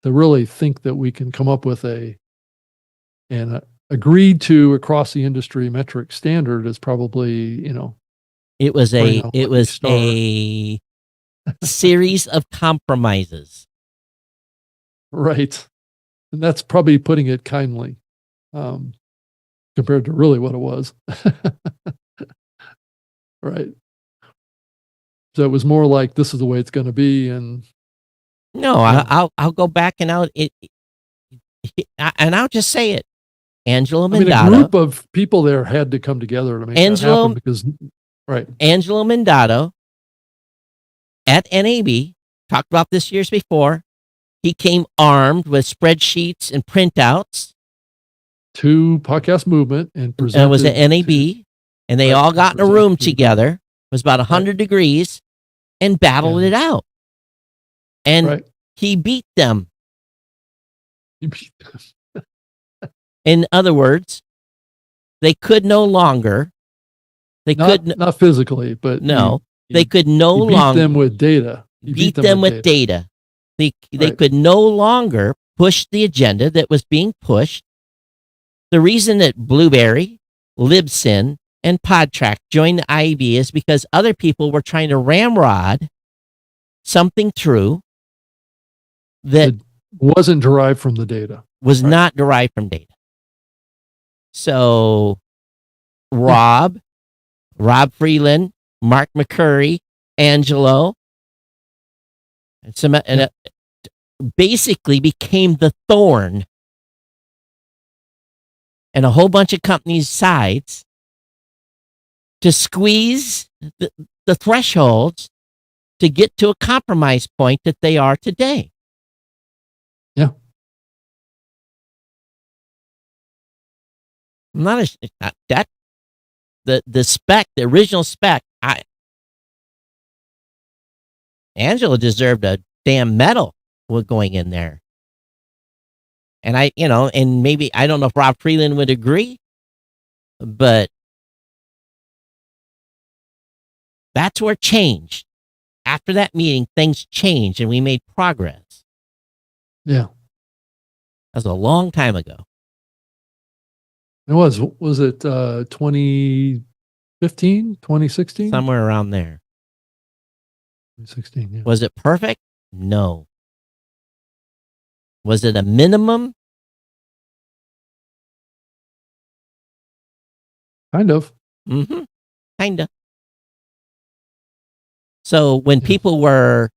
really think that we can come up with an agreed to across the industry metric standard is probably It was a series of compromises. Right. And that's probably putting it kindly, compared to really what it was. Right. So it was more like, this is the way it's going to be. And no, I'll go back and I'll just say it. Angelo Mendato. A group of people there had to come together to make that happen because, right. Angelo Mendato at NAB talked about this years before. He came armed with spreadsheets and printouts to Podcast Movement and presented. It was at NAB, and they all got in a room together. It was about 100 degrees, and battled it out. And he beat them. In other words, they could no longer. Not physically, but they could no longer beat them with data. Beat them with data. They could no longer push the agenda that was being pushed. The reason that Blueberry, Libsyn, and Podtrac joined the IAB is because other people were trying to ramrod something through that wasn't derived from the data. Was not derived from data. So Rob Freeland, Mark McCurry, Angelo, and basically became the thorn and a whole bunch of companies' sides to squeeze the thresholds to get to a compromise point that they are today. Yeah. The spec, the original spec, Angela deserved a damn medal with going in there. And and maybe, I don't know if Rob Freeland would agree, but that's where it changed. After that meeting, things changed and we made progress. Yeah. That was a long time ago. It was it 2015, 2016? Somewhere around there. 2016, yeah. Was it perfect? No. Was it a minimum? Kind of. Mm-hmm. Kinda. So when Yeah. people were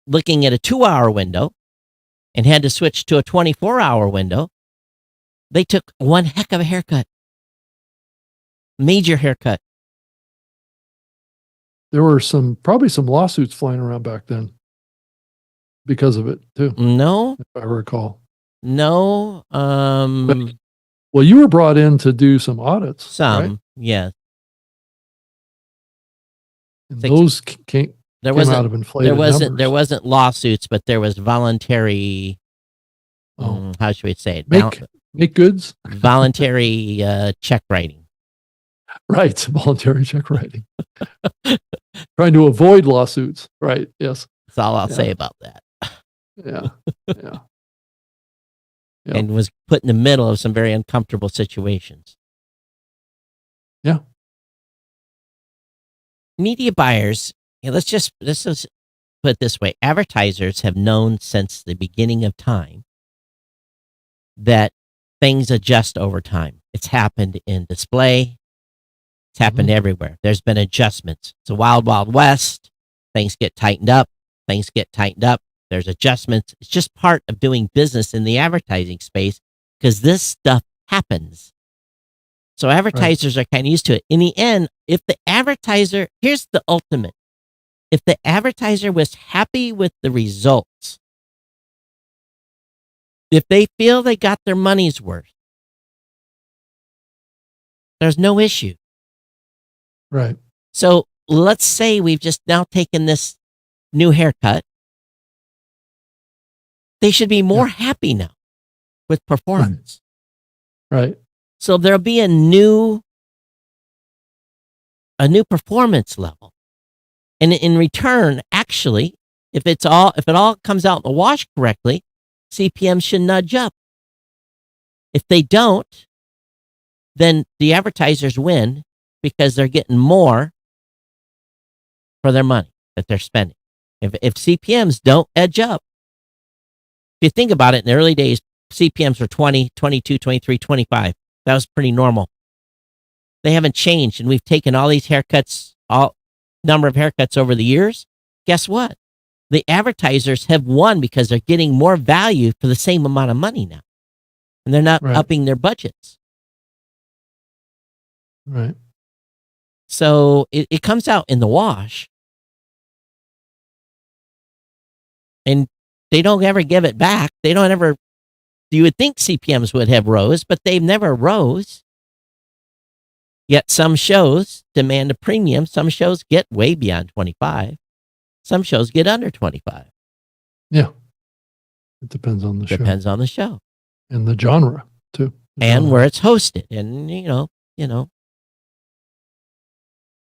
looking at a 2-hour window and had to switch to a 24-hour window, they took one heck of a haircut. Major haircut. There were probably some lawsuits flying around back then because of it too, No, if I recall. no. Well, you were brought in to do some audits, Some, right? yes. And those came out of inflated numbers. There wasn't lawsuits, but there was voluntary. How should we say it? Make goods. Voluntary check writing. Right, voluntary check writing. Trying to avoid lawsuits. Right. Yes. That's all I'll say about that. Yeah. Yeah. Yep. And was put in the middle of some very uncomfortable situations. Yeah. Media buyers, let's just put it this way. Advertisers have known since the beginning of time that things adjust over time. It's happened in display. It's happened everywhere. There's been adjustments. It's a wild, wild west. Things get tightened up. Things get tightened up. There's adjustments. It's just part of doing business in the advertising space because this stuff happens. So advertisers are kind of used to it. In the end, if the advertiser, here's the ultimate. If the advertiser was happy with the results, if they feel they got their money's worth, there's no issue. Right. So let's say we've just now taken this new haircut. They should be more happy now with performance. Right. So there'll be a new performance level. And in return, actually, if it all comes out in the wash correctly, CPM should nudge up. If they don't, then the advertisers win because they're getting more for their money that they're spending. If CPMs don't edge up, if you think about it, in the early days, CPMs were 20, 22, 23, 25. That was pretty normal. They haven't changed, and we've taken all these haircuts, all number of haircuts over the years. Guess what? The advertisers have won because they're getting more value for the same amount of money now, and they're not upping their budgets. Right. So it comes out in the wash, and they don't ever give it back. They don't ever. You would think CPMs would have rose, but they've never rose. Yet some shows demand a premium. Some shows get way beyond 25. Some shows get under 25. Yeah. It depends on the show. Depends on the show. And the genre, too. And where it's hosted. And, you know.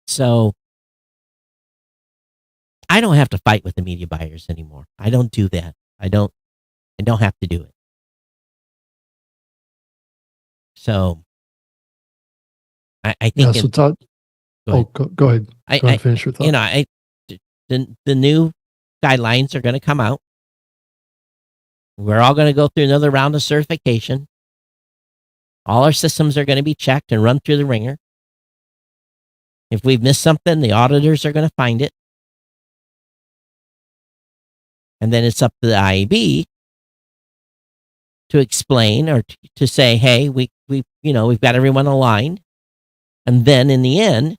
So I don't have to fight with the media buyers anymore. I don't do that. I don't have to do it. So I think. Yeah, so Todd. Go ahead. Go ahead and finish your thought. You know, the new guidelines are going to come out. We're all going to go through another round of certification. All our systems are going to be checked and run through the ringer. If we've missed something, the auditors are going to find it. And then it's up to the IAB to explain or to say, hey, we've got everyone aligned. And then in the end,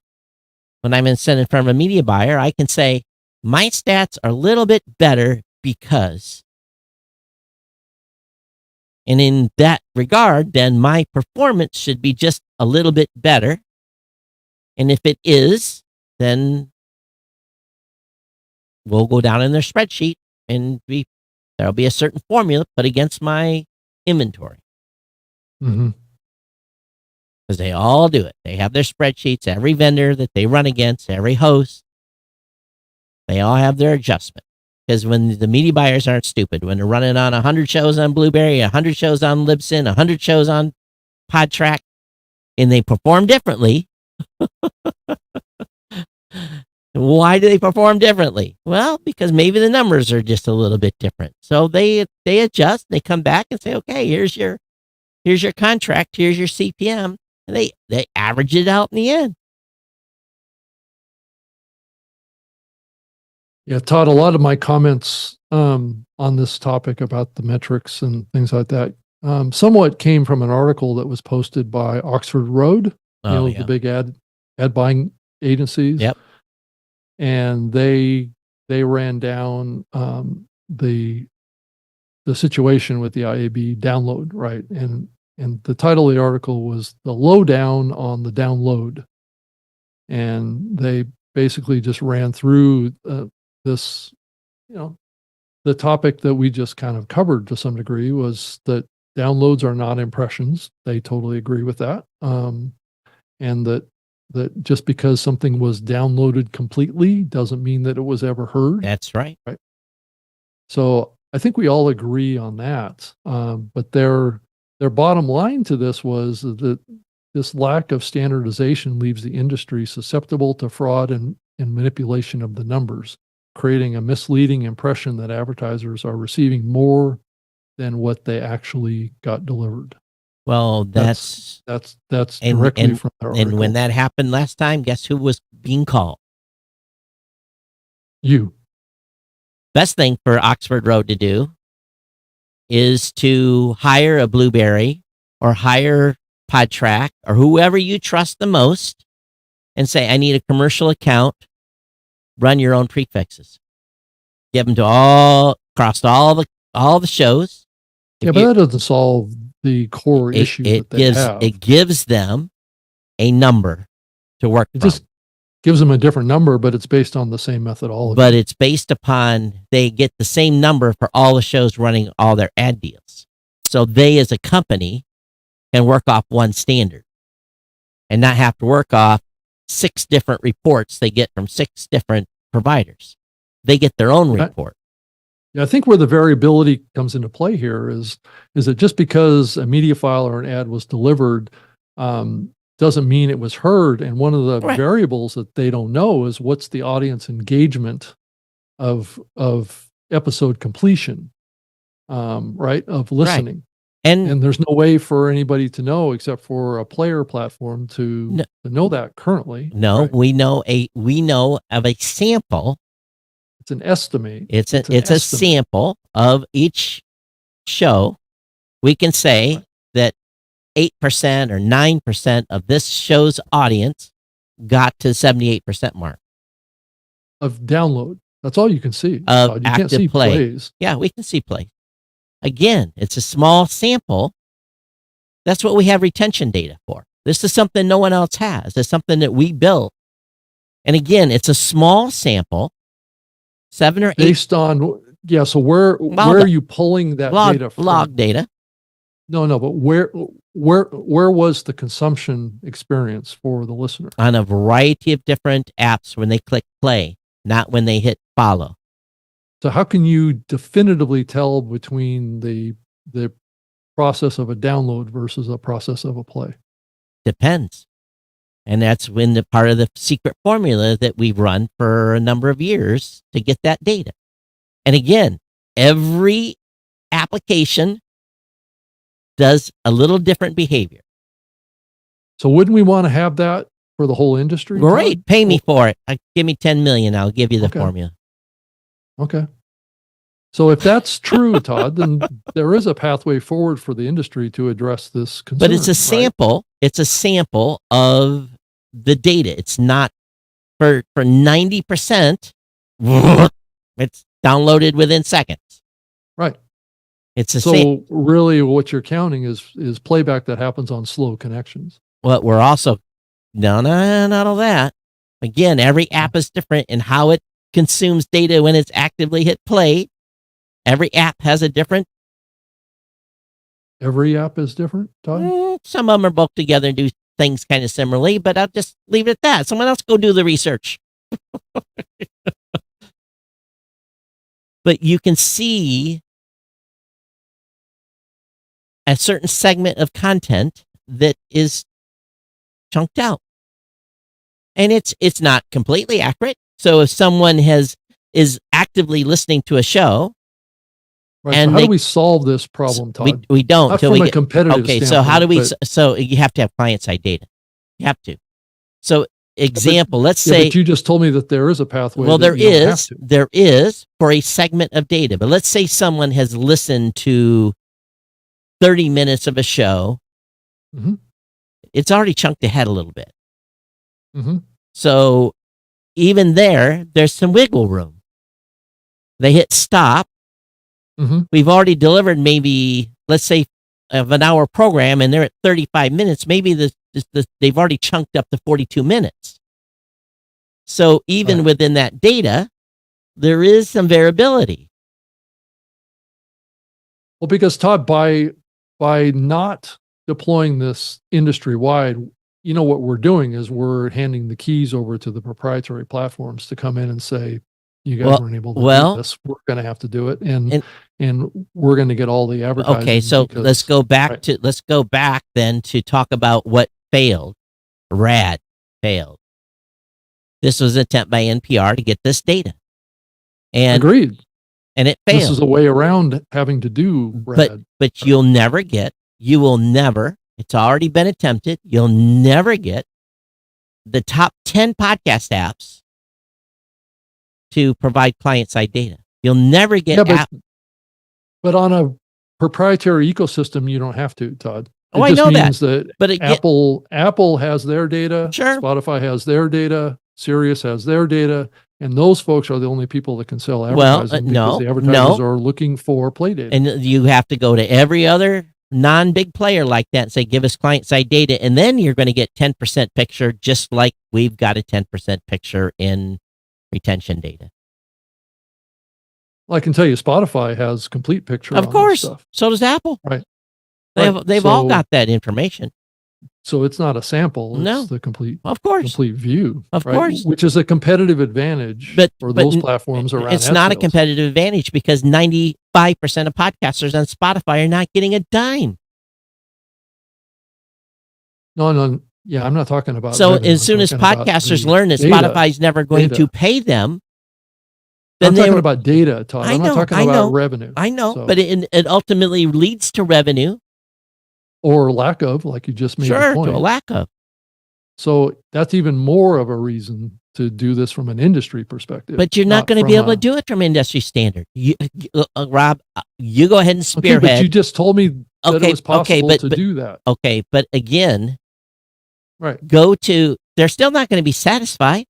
when I'm sitting in front of a media buyer, I can say, my stats are a little bit better because. And in that regard, then my performance should be just a little bit better. And if it is, then we'll go down in their spreadsheet and there'll be a certain formula put against my inventory. Because they all do it. They have their spreadsheets, every vendor that they run against, every host, they all have their adjustment. Because when the media buyers aren't stupid, when they're running on 100 shows on Blueberry, 100 shows on Libsyn, 100 shows on pod track, and they perform differently. Why do they perform differently? Well, because maybe the numbers are just a little bit different. So they adjust. They come back and say, okay, here's your contract. Here's your CPM. And they average it out in the end. Yeah, Todd, a lot of my comments on this topic about the metrics and things like that somewhat came from an article that was posted by Oxford Road, the big ad buying agencies. Yep. And they ran down the situation with the IAB download, right? And the title of the article was "The Lowdown on the Download," and they basically just ran through this, the topic that we just kind of covered to some degree was that downloads are not impressions. They totally agree with that, and that just because something was downloaded completely doesn't mean that it was ever heard. That's right. Right. So I think we all agree on that. But their bottom line to this was that this lack of standardization leaves the industry susceptible to fraud and manipulation of the numbers, creating a misleading impression that advertisers are receiving more than what they actually got delivered. Well, that's directly from their article. And when that happened last time, guess who was being called? You. Best thing for Oxford Road to do is to hire a Blueberry or hire PodTrack or whoever you trust the most and say, I need a commercial account, run your own prefixes. Give them to across all the shows. Yeah, but that doesn't solve the core issue that they have. It gives them a number to work from. Just gives them a different number, but it's based on the same methodology. But it's based upon they get the same number for all the shows running all their ad deals. So they, as a company, can work off one standard and not have to work off 6 different reports they get from 6 different providers. They get their own report. Yeah, I think where the variability comes into play here is that just because a media file or an ad was delivered doesn't mean it was heard. And one of the variables that they don't know is what's the audience engagement of episode completion, right? Of listening. Right. And there's no way for anybody to know except for a player platform to know that currently. No, right? we know of a sample. It's an estimate. It's a sample of each show. We can say that 8% or 9% of this show's audience got to 78% mark of download. That's all you can see. Of you active can't see play. plays. Yeah, we can see plays. Again, it's a small sample. That's what we have retention data for. This is something no one else has. It's something that we built. And again, it's a small sample. 7 or 8 based on so where are you pulling that data from? Log data. No, but where was the consumption experience for the listener? On a variety of different apps when they click play, not when they hit follow. So how can you definitively tell between the process of a download versus a process of a play? Depends. And that's when the part of the secret formula that we've run for a number of years to get that data. And again, every application does a little different behavior. So wouldn't we want to have that for the whole industry? Great. Todd? Pay me for it. Give me 10 million. I'll give you the formula. Okay. So if that's true, Todd, then there is a pathway forward for the industry to address this concern. But it's a sample. Right? It's a sample of the data. It's not for 90%. It's downloaded within seconds. Right. It's a so really what you're counting is playback that happens on slow connections. Well, we're also not all that. Again, every app is different in how it consumes data when it's actively hit play. Every app has a different. Every app is different, Todd? Some of them are both together and do things kind of similarly, but I'll just leave it at that. Someone else go do the research. But you can see a certain segment of content that is chunked out. And it's not completely accurate. So if someone is actively listening to a show, Right. and so how do we solve this problem, Todd? we don't Not till from we a get, competitive okay. standpoint. So how do we? but- So you have to have client side data. You have to. So example, let's yeah, say. but you just told me that there is a pathway. Well, that there you don't have is. to. There is for a segment of data. But let's say someone has listened to 30 minutes of a show. Mhm. It's already chunked ahead a little bit. Mhm. So even there's some wiggle room. They hit stop. Mhm. We've already delivered maybe, let's say, of an hour program, and they're at 35 minutes. Maybe they've already chunked up to 42 minutes. So even Right. within that data, there is some variability. Well, because Todd, by not deploying this industry wide, what we're doing is we're handing the keys over to the proprietary platforms to come in and say, you guys weren't able to do this. We're going to have to do it, and we're going to get all the advertising. Okay, so let's go back then to talk about what failed. RAD failed. This was an attempt by NPR to get this data, and agreed. And it failed. This is a way around having to do RAD. But you will never. It's already been attempted. You'll never get the top 10 podcast apps to provide client-side data. You'll never get but on a proprietary ecosystem, you don't have to, Todd. I know that. But Apple has their data. Sure. Spotify has their data. Sirius has their data. And those folks are the only people that can sell advertising because the advertisers are looking for play data. And you have to go to every other non-big player like that and say, give us client-side data. And then you're going to get 10% picture, just like we've got a 10% picture in retention data. Well, I can tell you Spotify has complete picture. Of course. Stuff. So does Apple. Right. They've all got that information. So it's not a sample. No. It's the complete view. Of course. Which is a competitive advantage for those platforms around. It's not a competitive advantage because 95% of podcasters on Spotify are not getting a dime. No. Yeah, I'm not talking about. So as soon as podcasters learn that Spotify's never going to pay them, then I'm talking about data, Todd. I'm not talking about revenue. I know, but it ultimately leads to revenue. Or lack of, like you just made the point. To a lack of. So that's even more of a reason to do this from an industry perspective. But you're not going to be able to do it from industry standard. Rob, you go ahead and spearhead. Okay, but you just told me that it was possible to do that. Okay, but again, right. They're still not going to be satisfied.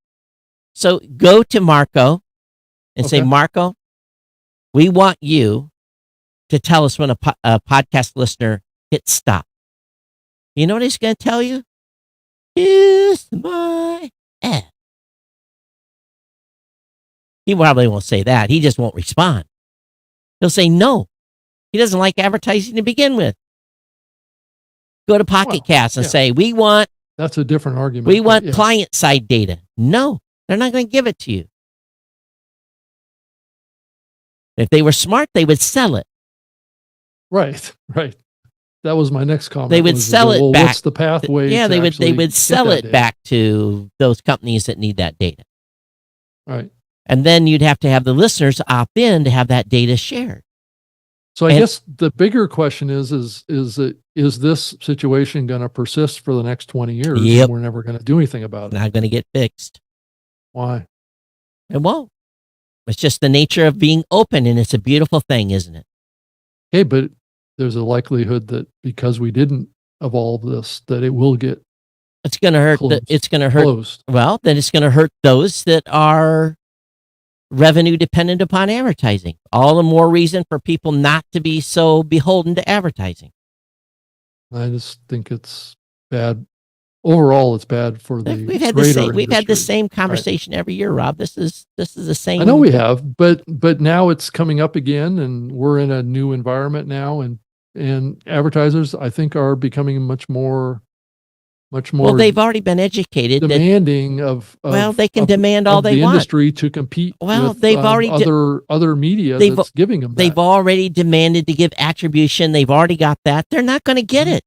So go to Marco and say, Marco, we want you to tell us when a podcast listener hit stop. You know what he's going to tell you? Kiss my ass. He probably won't say that. He just won't respond. He'll say no. He doesn't like advertising to begin with. Go to Pocket Cast and say, we want... That's a different argument. We want client-side data. No, they're not going to give it to you. If they were smart, they would sell it. Right. That was my next comment. They would sell it back. What's the pathway? Yeah, they would sell it back to those companies that need that data. Right. And then you'd have to have the listeners opt in to have that data shared. So I guess the bigger question is this situation going to persist for the next 20 years? Yep. We're never going to do anything about it. Not going to get fixed. Why? It won't. It's just the nature of being open, and it's a beautiful thing, isn't it? Okay, but there's a likelihood that because we didn't evolve this, that it will get it's going to hurt. It's going to hurt. Closed. Well, then it's going to hurt those that are revenue dependent upon advertising. All the more reason for people not to be so beholden to advertising. I just think it's bad. Overall, it's bad for the we've had the same conversation every year, Rob. This is the same. I know we have, but now it's coming up again, and we're in a new environment now, and advertisers, I think, are becoming much more. Well, they've already been educated. Demanding they can demand all they want. Industry to compete. Well, with, they've already other media that's giving them. They've already demanded to give attribution. They've already got that. They're not going to get it.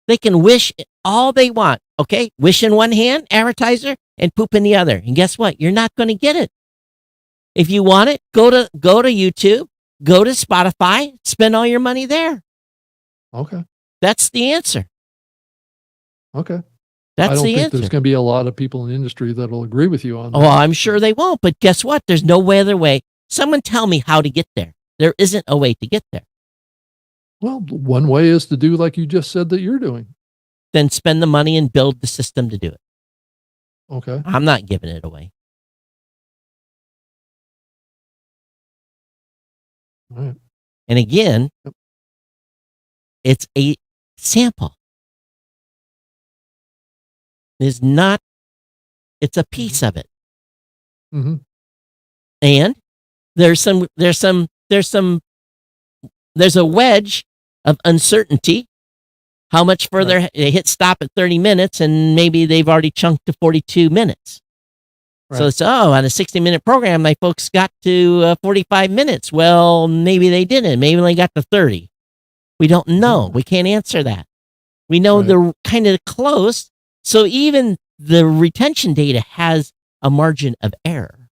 They can wish all they want. Okay, wish in one hand, advertiser, and poop in the other. And guess what? You're not going to get it. If you want it, go to YouTube, go to Spotify, spend all your money there. Okay. That's the answer. Okay. That's I don't the think answer. there's going to be a lot of people in the industry that'll agree with you on that. Oh, I'm sure they won't. But guess what? There's no other way. Someone tell me how to get there. There isn't a way to get there. Well, one way is to do like you just said that you're doing. Then spend the money and build the system to do it. Okay. I'm not giving it away. All right. And again, Yep. it's a sample. It's a piece of it. Mm-hmm. And there's a wedge of uncertainty. How much further they hit stop at 30 minutes and maybe they've already chunked to 42 minutes. Right. So it's, on a 60-minute program, my folks got to 45 minutes. Well, maybe they didn't. Maybe they got to 30. We don't know. We can't answer that. We know they're kind of close. So even the retention data has a margin of error.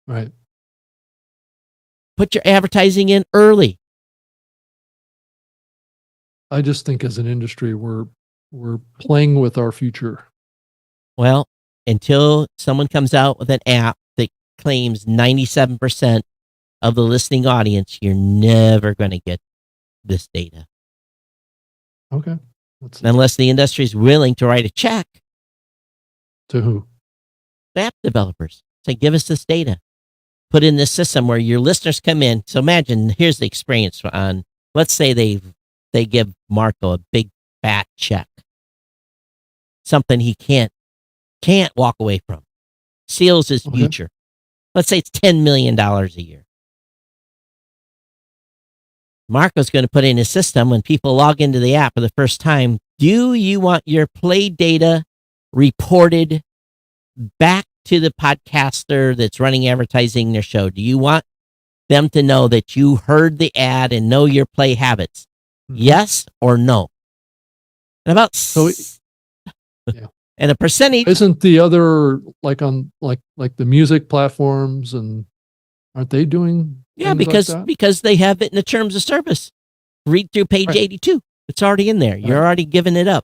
Right. Put your advertising in early. I just think as an industry, we're playing with our future. Well, until someone comes out with an app that claims 97% of the listening audience, you're never going to get this data. Okay. Unless the industry is willing to write a check. To who? The app developers. Say, give us this data. Put in this system where your listeners come in. So imagine, here's the experience on, let's say they give Marco a big fat check. Something he can't walk away from. Seals his future. Let's say it's $10 million a year. Marco's going to put in his system when people log into the app for the first time. Do you want your play data reported back to the podcaster that's running advertising their show? Do you want them to know that you heard the ad and know your play habits? Mm-hmm. Yes or no? And and a percentage. Isn't the other like on like the music platforms, and aren't they doing? Yeah, because they have it in the terms of service. Read through page 82. It's already in there. You're already giving it up.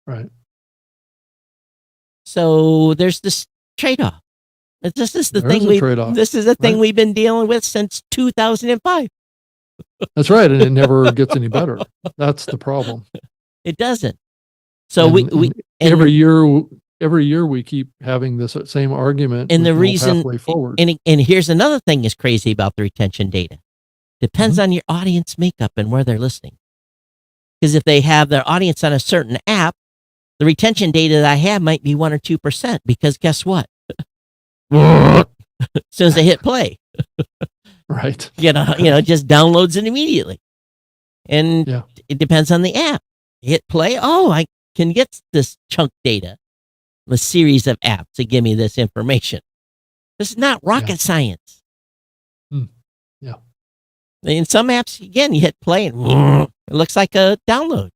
Right. So there's this trade-off. This is the thing we've been dealing with since 2005. That's right, and it never gets any better. That's the problem. It doesn't. So every year we keep having this same argument. And the reason pathway forward. And here's another thing that's crazy about the retention data. Depends on your audience makeup and where they're listening. Because if they have their audience on a certain app, the retention data that I have might be 1 or 2%. Because guess what? As soon as they hit play, right? Just downloads it immediately. And it depends on the app. Hit play. Oh, I can get this chunk data. A series of apps to give me this information. This is not rocket science. Yeah. In some apps, again, you hit play and it looks like a download.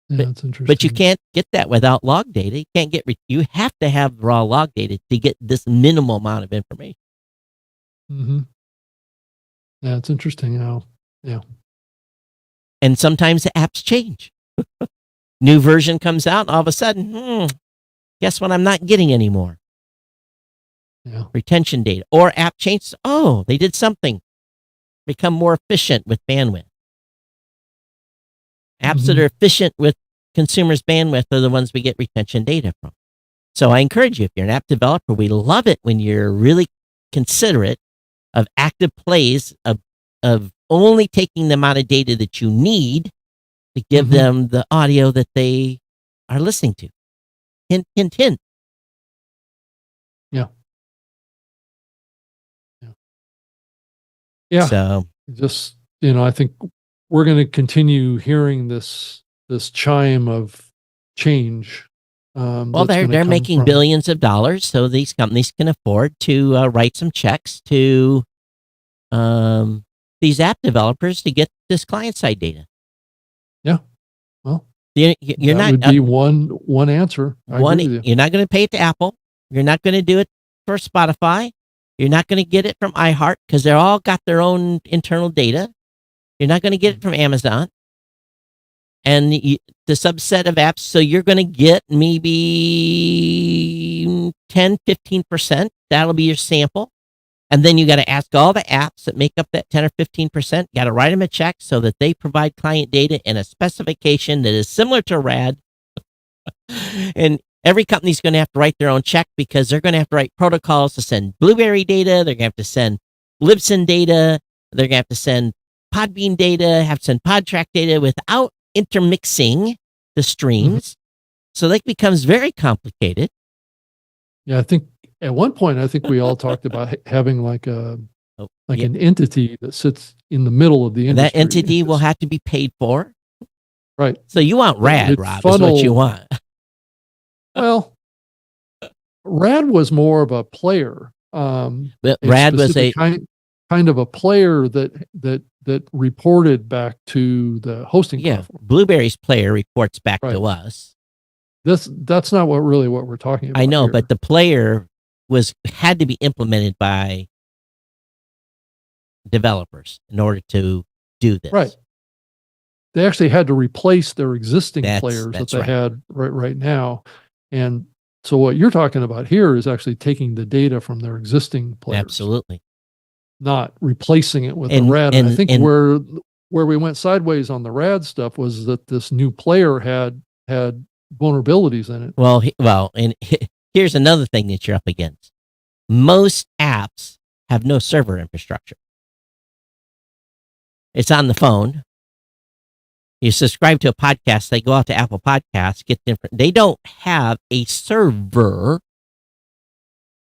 Yeah, that's interesting. But you can't get that without log data. You can't get. You have to have raw log data to get this minimal amount of information. Mm-hmm. Yeah, it's interesting how. Yeah. And sometimes the apps change. New version comes out, all of a sudden, guess what? I'm not getting anymore. Yeah. Retention data or app changes. Oh, they did something. Become more efficient with bandwidth. Apps that are efficient with consumers' bandwidth are the ones we get retention data from. So I encourage you, if you're an app developer, we love it when you're really considerate of active plays of only taking the amount of data that you need to give them the audio that they are listening to. Hint, hint, hint. Yeah. Yeah. Yeah. So just, I think we're going to continue hearing this chime of change. Well, they're making billions of dollars, so these companies can afford to write some checks to these app developers to get this client-side data. Yeah. Well, you're that not would be one answer. I agree with you. You're not going to pay it to Apple. You're not going to do it for Spotify. You're not going to get it from iHeart because they're all got their own internal data. You're not going to get it from Amazon. And the subset of apps, so you're going to get maybe 10, 15%. That'll be your sample. And then you got to ask all the apps that make up that 10 or 15%, got to write them a check so that they provide client data in a specification that is similar to RAD. And every company's going to have to write their own check because they're going to have to write protocols to send Blueberry data. They're going to have to send Libsyn data. They're going to have to send Podbean data, have to send PodTrack data without intermixing the streams. So that becomes very complicated. Yeah, I think at one point, we all talked about having like an entity that sits in the middle of the industry. That entity will have to be paid for. Right. So you want RAD, Rob, is what you want. Well, RAD was more of a player. But RAD was a kind of a player that reported back to the hosting platform. Blueberry's player reports back to us. That's not what we're talking about. I know, here. but the player had to be implemented by developers in order to do this. Right. They actually had to replace their existing players that they right. had right now. And so what you're talking about here is actually taking the data from their existing players. Absolutely. Not replacing it with the RAD. And I think where we went sideways on the RAD stuff was that this new player had vulnerabilities in it. And here's another thing that you're up against. Most apps have no server infrastructure. It's on the phone. You subscribe to a podcast, they go out to Apple Podcasts, get different. They don't have a server.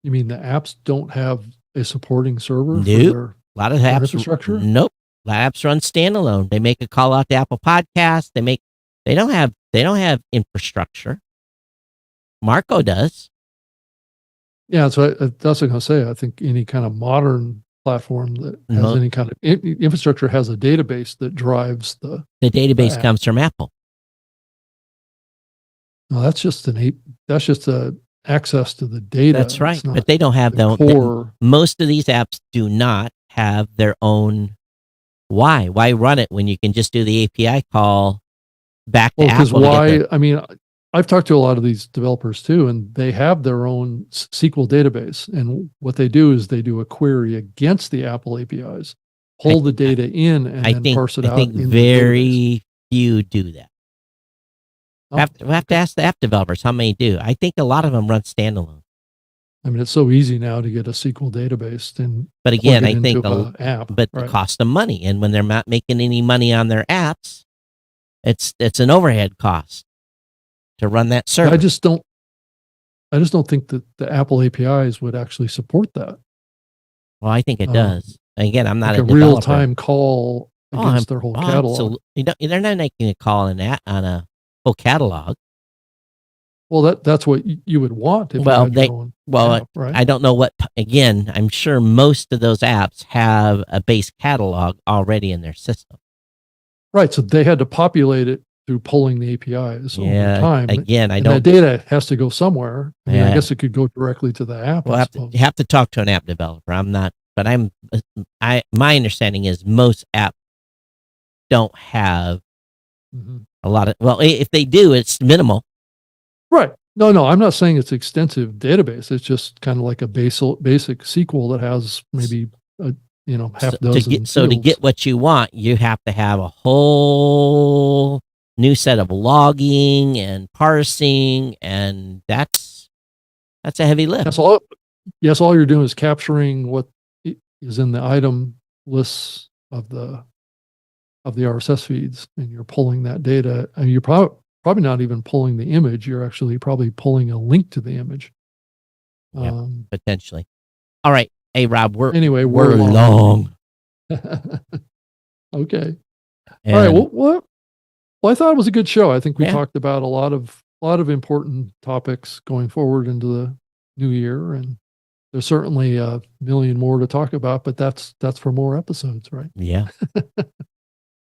You mean the apps don't have a supporting server? Nope. For A lot of apps infrastructure? Nope. A lot of apps run standalone. They make a call out to Apple Podcasts. They don't have infrastructure. Marco does. Yeah, so that's what I'm going to say. I think any kind of modern platform that has any kind of infrastructure has a database that drives the database comes from Apple. No, that's just a access to the data. That's right, but they don't have their own core. Most of these apps do not have their own. Why run it when you can just do the API call back to Apple? Because I mean, I've talked to a lot of these developers too, and they have their own SQL database. And what they do is they do a query against the Apple APIs, pull the data in, and then parse it out. I think very few do that. We'll have to ask the app developers how many do. I think a lot of them run standalone. I mean, it's so easy now to get a SQL database. But again, I think the cost them money. And when they're not making any money on their apps, it's an overhead cost to run that server. I just don't think that the Apple APIs would actually support that. Well, I think it does. Again, I'm not like a real-time call against their whole catalog. Absolutely. They're not making a call on a whole catalog. Well, that's what you would want. If right? I don't know what. Again, I'm sure most of those apps have a base catalog already in their system. Right. So they had to populate it through pulling the APIs over time. Again, that data has to go somewhere. I mean, I guess it could go directly to the app. Well, you have to talk to an app developer. I'm not, but my understanding is most apps don't have a lot of. Well, if they do, it's minimal. Right. No, I'm not saying it's extensive database. It's just kind of like a basic SQL that has maybe half dozen. To get what you want, you have to have a whole new set of logging and parsing, and that's a heavy lift. That's all. Yes, all you're doing is capturing what is in the item lists of the RSS feeds, and you're pulling that data. And you're probably not even pulling the image. You're actually probably pulling a link to the image. Potentially. All right. Hey, Rob, we're long. Okay. All right. Well, I thought it was a good show. I think we talked about a lot of important topics going forward into the new year, and there's certainly a million more to talk about, but that's for more episodes, right? Yeah.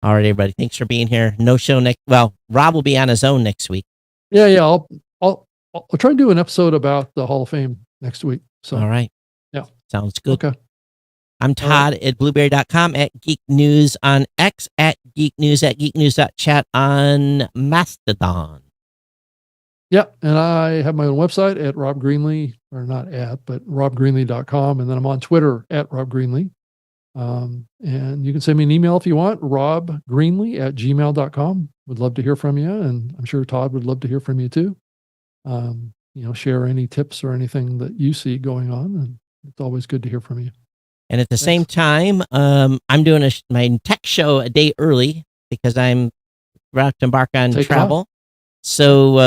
All right, everybody. Thanks for being here. No show next. Well, Rob will be on his own next week. Yeah. I'll try and do an episode about the Hall of Fame next week. So, all right. Yeah. Sounds good. Okay. I'm Todd at blueberry.com, at Geek News on X, at Geek News, at geeknews.chat on Mastodon. Yeah. And I have my own website at Rob Greenlee, or not at, but robgreenlee.com. And then I'm on Twitter at Rob Greenlee. And you can send me an email if you want, robgreenlee@gmail.com. Would love to hear from you. And I'm sure Todd would love to hear from you too. Share any tips or anything that you see going on. And it's always good to hear from you. And at the same time, I'm doing my tech show a day early because I'm about to embark on travel. So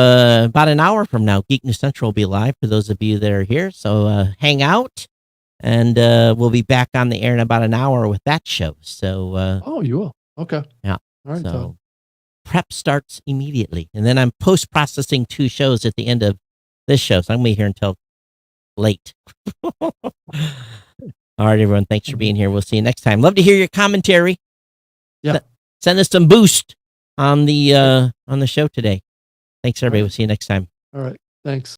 about an hour from now, Geek News Central will be live for those of you that are here. So hang out, and we'll be back on the air in about an hour with that show. So oh, you will? Okay. Yeah. All right. So prep starts immediately, and then I'm post-processing 2 shows at the end of this show. So I'm going to be here until late. All right, everyone. Thanks for being here. We'll see you next time. Love to hear your commentary. Yeah. Send us some boost on the show today. Thanks, everybody. We'll see you next time. All right. Thanks.